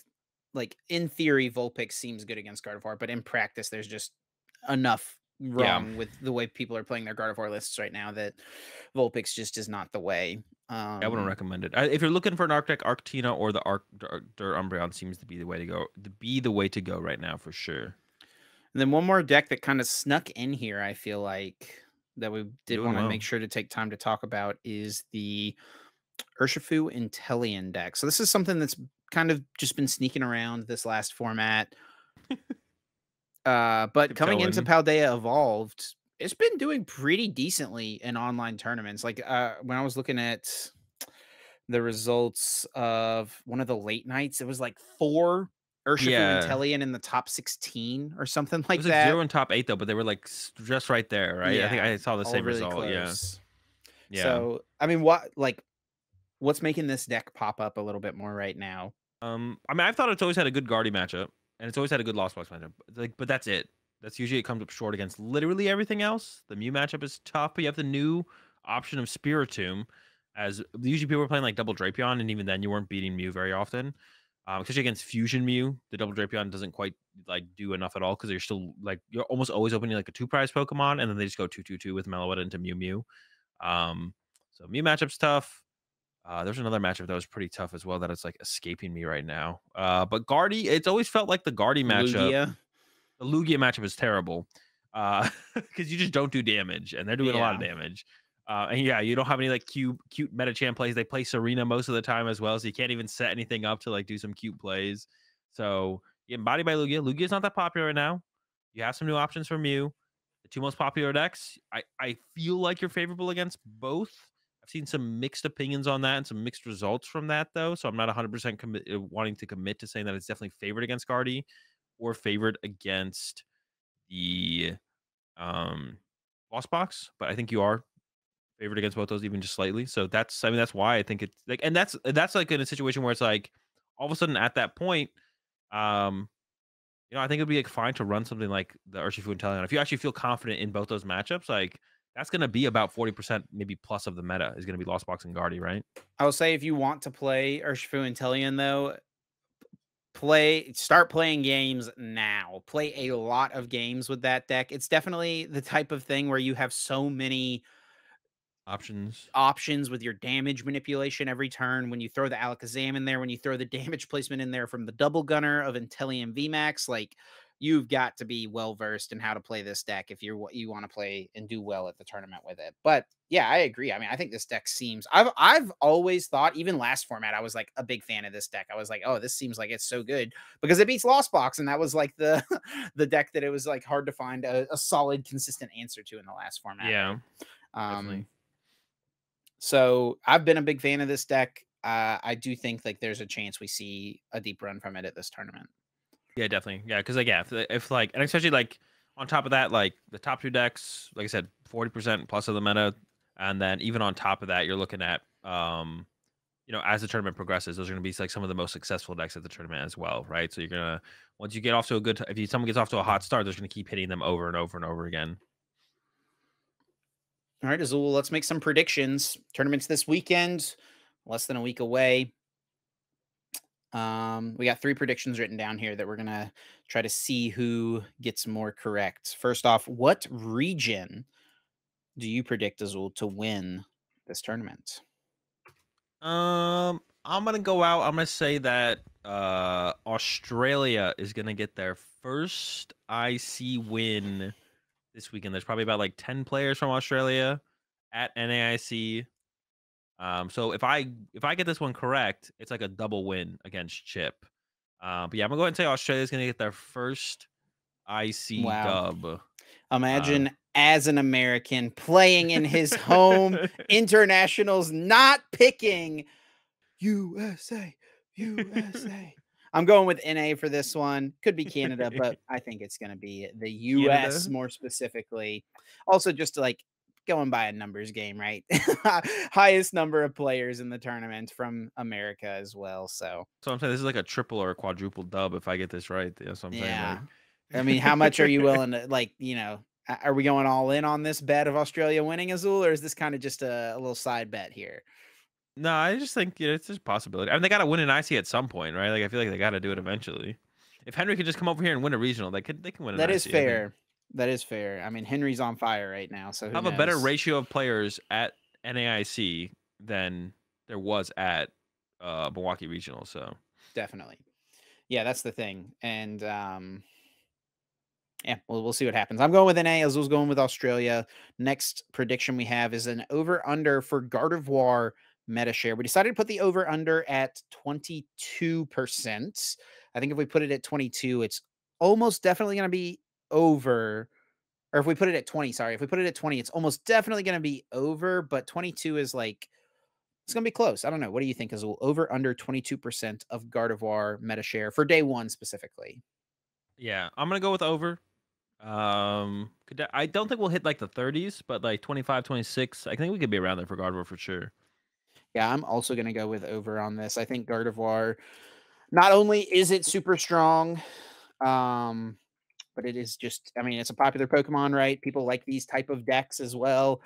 like, in theory, Vulpix seems good against Gardevoir, but in practice, there's just enough Yeah, wrong with the way people are playing their Gardevoir lists right now that Vulpix just is not the way. I wouldn't recommend it. If you're looking for an Arc deck, Arctina or the Umbreon seems to be the way to go. To be the way to go right now for sure. And then one more deck that kind of snuck in here, I feel like, that we did Doing want to well. make sure to take time to talk about is the Urshifu Inteleon deck. So this is something that's kind of just been sneaking around this last format. But coming into Tiptoeing. Paldea Evolved, it's been doing pretty decently in online tournaments. Like when I was looking at the results of one of the late nights, it was like 4 Urshifu Yeah. Inteleon in the top 16 or something It like was like 0 that. in top 8 though, but they were like just right there, right? I think Yeah, I saw the all same really result. Yeah. close. Yeah. So, I mean, what's making this deck pop up a little bit more right now? I mean, I've thought it's always had a good Guardy matchup, and it's always had a good Lost Box matchup. Like, but that's it. That's usually it comes up short against literally everything else. The Mew matchup is tough, but you have the new option of Spiritomb. As usually people were playing like double Drapion, and even then you weren't beating Mew very often. Especially against Fusion Mew, the double Drapion doesn't quite like do enough at all because you're still like you're almost always opening like a 2 prize Pokemon, and then they just go 2/2/2 with Meloetta into Mew Mew. So Mew matchup's tough. There's another matchup that was pretty tough as well that it's like escaping me right now. But Guardy, it's always felt like the Guardy matchup, Lugia? the Lugia matchup is terrible. Because you just don't do damage, and they're doing a lot of Yeah. damage. And yeah, you don't have any like cute meta champ plays. They play Serena most of the time as well, so you can't even set anything up to like do some cute plays. So yeah, embodied by Lugia. Lugia's not that popular right now. You have some new options from Mew. The two most popular decks. I feel like you're favorable against both. I've seen some mixed opinions on that and some mixed results from that though. So I'm not 100% wanting to commit to saying that it's definitely favored against Guardy or favored against the um Lost Box, but I think you are favored against both those even just slightly. So that's why I think it's like, and that's like in a situation where it's like all of a sudden at that point, um, I think it'd be like fine to run something like the Urshifu and Teleon. If you actually feel confident in both those matchups, like that's gonna be about 40% maybe plus of the meta is gonna be Lost Box and Guardy, right? I will say if you want to play Urshifu Inteleon, though, start playing games now. Play a lot of games with that deck. It's definitely the type of thing where you have so many Options. options with your damage manipulation every turn. When you throw the Alakazam in there, when you throw the damage placement in there from the double gunner of Intellium VMAX, like you've got to be well versed in how to play this deck if you're what you want to play and do well at the tournament with it. But yeah, I agree. I mean, I think this deck seems I've always thought, even last format, I was like a big fan of this deck. I was like, oh, this seems like it's so good because it beats Lost Box, and that was like the the deck that it was like hard to find a solid, consistent answer to in the last format, Yeah, right? Um, definitely. so I've been a big fan of this deck. I do think like there's a chance we see a deep run from it at this tournament. Yeah, definitely. Yeah, because like, yeah, if like, and especially like on top of that, like the top two decks, like I said, 40% plus of the meta, and then even on top of that, you're looking at, as the tournament progresses, those are going to be like some of the most successful decks at the tournament as well, right? So you're gonna once you get off to a good, if someone gets off to a hot start, they're going to keep hitting them over and over and over again. All right, Azul, let's make some predictions. Tournaments this weekend, less than a week away. We got 3 predictions written down here that we're gonna try to see who gets more correct. First off, what region do you predict, Azul, to win this tournament? I'm gonna go out. I'm gonna say that Australia is gonna get their first IC win this weekend. There's probably about like 10 players from Australia at NAIC. So if I get this one correct, it's like a double win against Chip. But yeah, I'm gonna go ahead and say Australia's gonna get their first IC Wow. dub. Uh, Imagine as an American playing in his home internationals, not picking USA, USA. I'm going with NA for this one. Could be Canada, but I think it's going to be the US Canada. more specifically. Also, just to like going by a numbers game, right? Highest number of players in the tournament from America as well. So, So I'm saying this is like a triple or a quadruple dub if I get this right. That's what I'm saying. yeah. Like, I mean, how much are you willing to like, are we going all in on this bet of Australia winning, Azul, or is this kind of just a little side bet here? no, I just think it's just a possibility. I mean, they got to win an IC at some point, right? Like, I feel like they got to do it eventually. If Henry could just come over here and win a regional, they can win an That is IC. I think fair. That is fair. I mean, Henry's on fire right now, so who have a better knows? ratio of players at NAIC than there was at Milwaukee Regional. So Definitely. Yeah, that's the thing. And yeah, we'll see what happens. I'm going with NA. Azul's going with Australia. Next prediction we have is an over under for Gardevoir meta share. We decided to put the over under at 22%. I think if we put it at 22, it's almost definitely going to be over. Or if we put it at 20, sorry, if we put it at 20, it's almost definitely going to be over, but 22 is like, it's going to be close. I don't know. What do you think, Azul? Over under 22% of Gardevoir meta share for day one specifically. yeah, I'm gonna go with over. I don't think we'll hit like the 30s, but like 25, 26. I think we could be around there for Gardevoir for sure. Yeah, I'm also going to go with over on this. I think Gardevoir, not only is it super strong, um, but it is just, I mean, it's a popular Pokemon, right? People like these type of decks as well.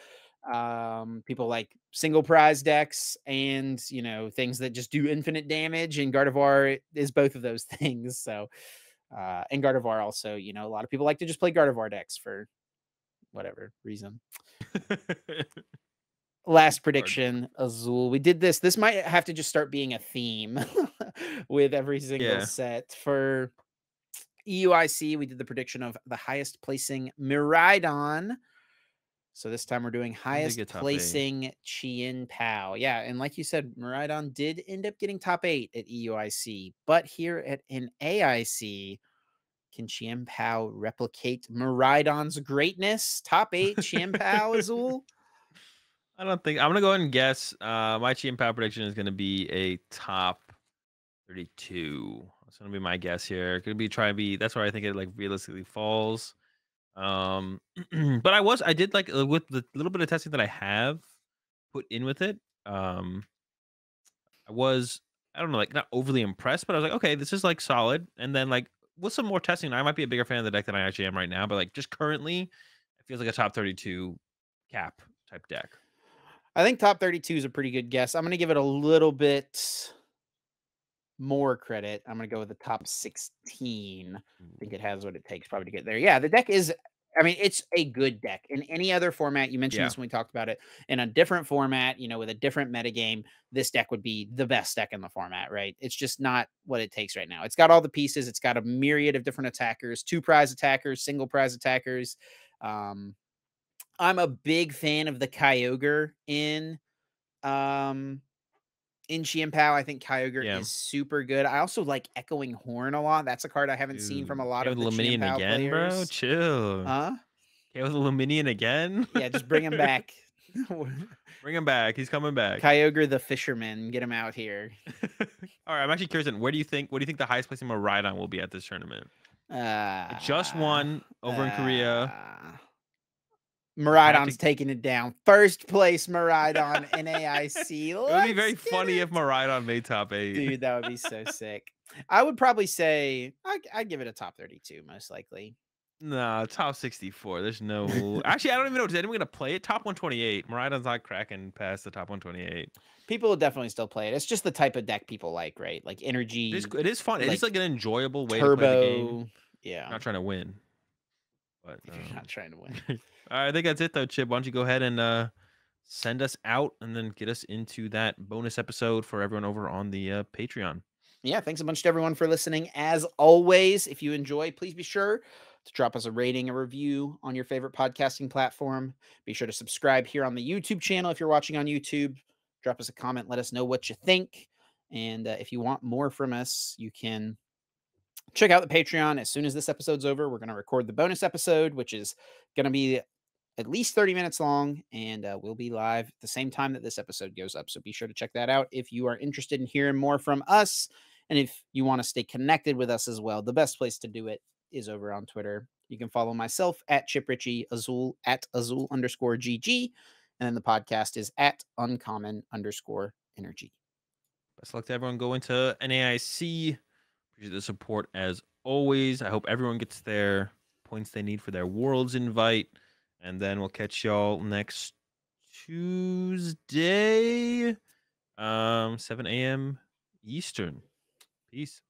People like single prize decks and, things that just do infinite damage. And Gardevoir is both of those things. So, and Gardevoir also, a lot of people like to just play Gardevoir decks for whatever reason. Last Gardevoir. prediction, Azul. We did this. This might have to just start being a theme with every single Yeah, set. For EUIC, we did the prediction of the highest placing Miraidon. So this time we're doing I did highest get top eight. placing Chien Pao. Yeah, and like you said, Miraidon did end up getting top 8 at EUIC, but here at an AIC, can Chien Pao replicate Miraidon's greatness? Top 8 Chien Pao, Azul? I don't think I'm gonna go ahead and guess. My Chi and Power prediction is gonna be a top 32. That's gonna be my guess here. Gonna be try to be. That's where I think it like realistically falls. Um, but I did like with the little bit of testing that I have put in with it. I was I don't know like not overly impressed, but I was like, okay, this is like solid. And then like with some more testing, I might be a bigger fan of the deck than I actually am right now. But like just currently, it feels like a top 32 cap type deck. I think top 32 is a pretty good guess. I'm going to give it a little bit more credit, I'm gonna go with the top 16. I think Ooh. it has what it takes probably to get there. Yeah, the deck is I mean, it's a good deck. In any other format, you mentioned Yeah. this when we talked about it, in a different format, with a different metagame, this deck would be the best deck in the format, right? It's just not what it takes right now. It's got all the pieces, it's got a myriad of different attackers, 2 prize attackers, single prize attackers. Um, I'm a big fan of the Kyogre um in Chien-Pao. I think Kyogre Yeah. is super good. I also like Echoing Horn a lot. That's a card I haven't seen from a Dude. lot Okay of with the Luminion Chien-Pao again, bro? players. Chill. Huh? Okay with Luminion again? Yeah, just bring him back. Bring him back. He's coming back. Kyogre the Fisherman, get him out here. All right, I'm actually curious. What do you think the highest placing Miraidon will be at this tournament? It just Uh, won over in Korea. uh, It had to. Miraidon's taking it down. First place Miraidon NAIC. It would be Let's very get funny if it. Miraidon made top 8. Dude, that would be so sick. I would probably say I'd give it a top 32, most likely. Nah, top 64. There's no. Actually, I don't even know. Is anyone gonna play it? Top 128. Miraidon's not cracking past the top 128. People will definitely still play it. It's just the type of deck people like, right? Like It is. energy, It is fun. It is like like an enjoyable way to play the game. turbo. Yeah, Not trying to win, but if you're not trying to win. all right, I think that's it though, Chip. Why don't you go ahead and send us out and then get us into that bonus episode for everyone over on the Patreon. Yeah, thanks a bunch to everyone for listening. As always, if you enjoy, please be sure to drop us a rating, a review on your favorite podcasting platform. Be sure to subscribe here on the YouTube channel if you're watching on YouTube. Drop us a comment, let us know what you think. And if you want more from us, you can check out the Patreon. As soon as this episode's over, we're going to record the bonus episode, which is going to be at least 30 minutes long, and we'll be live at the same time that this episode goes up. So be sure to check that out if you are interested in hearing more from us. And if you want to stay connected with us as well, the best place to do it is over on Twitter. You can follow myself at Chip Ritchie, Azul at Azul_GG. And then the podcast is at Uncommon_Energy. Best luck to everyone going to NAIC. Appreciate the support as always. I hope everyone gets their points they need for their Worlds invite. And then we'll catch y'all next Tuesday, 7 a.m. Eastern. Peace.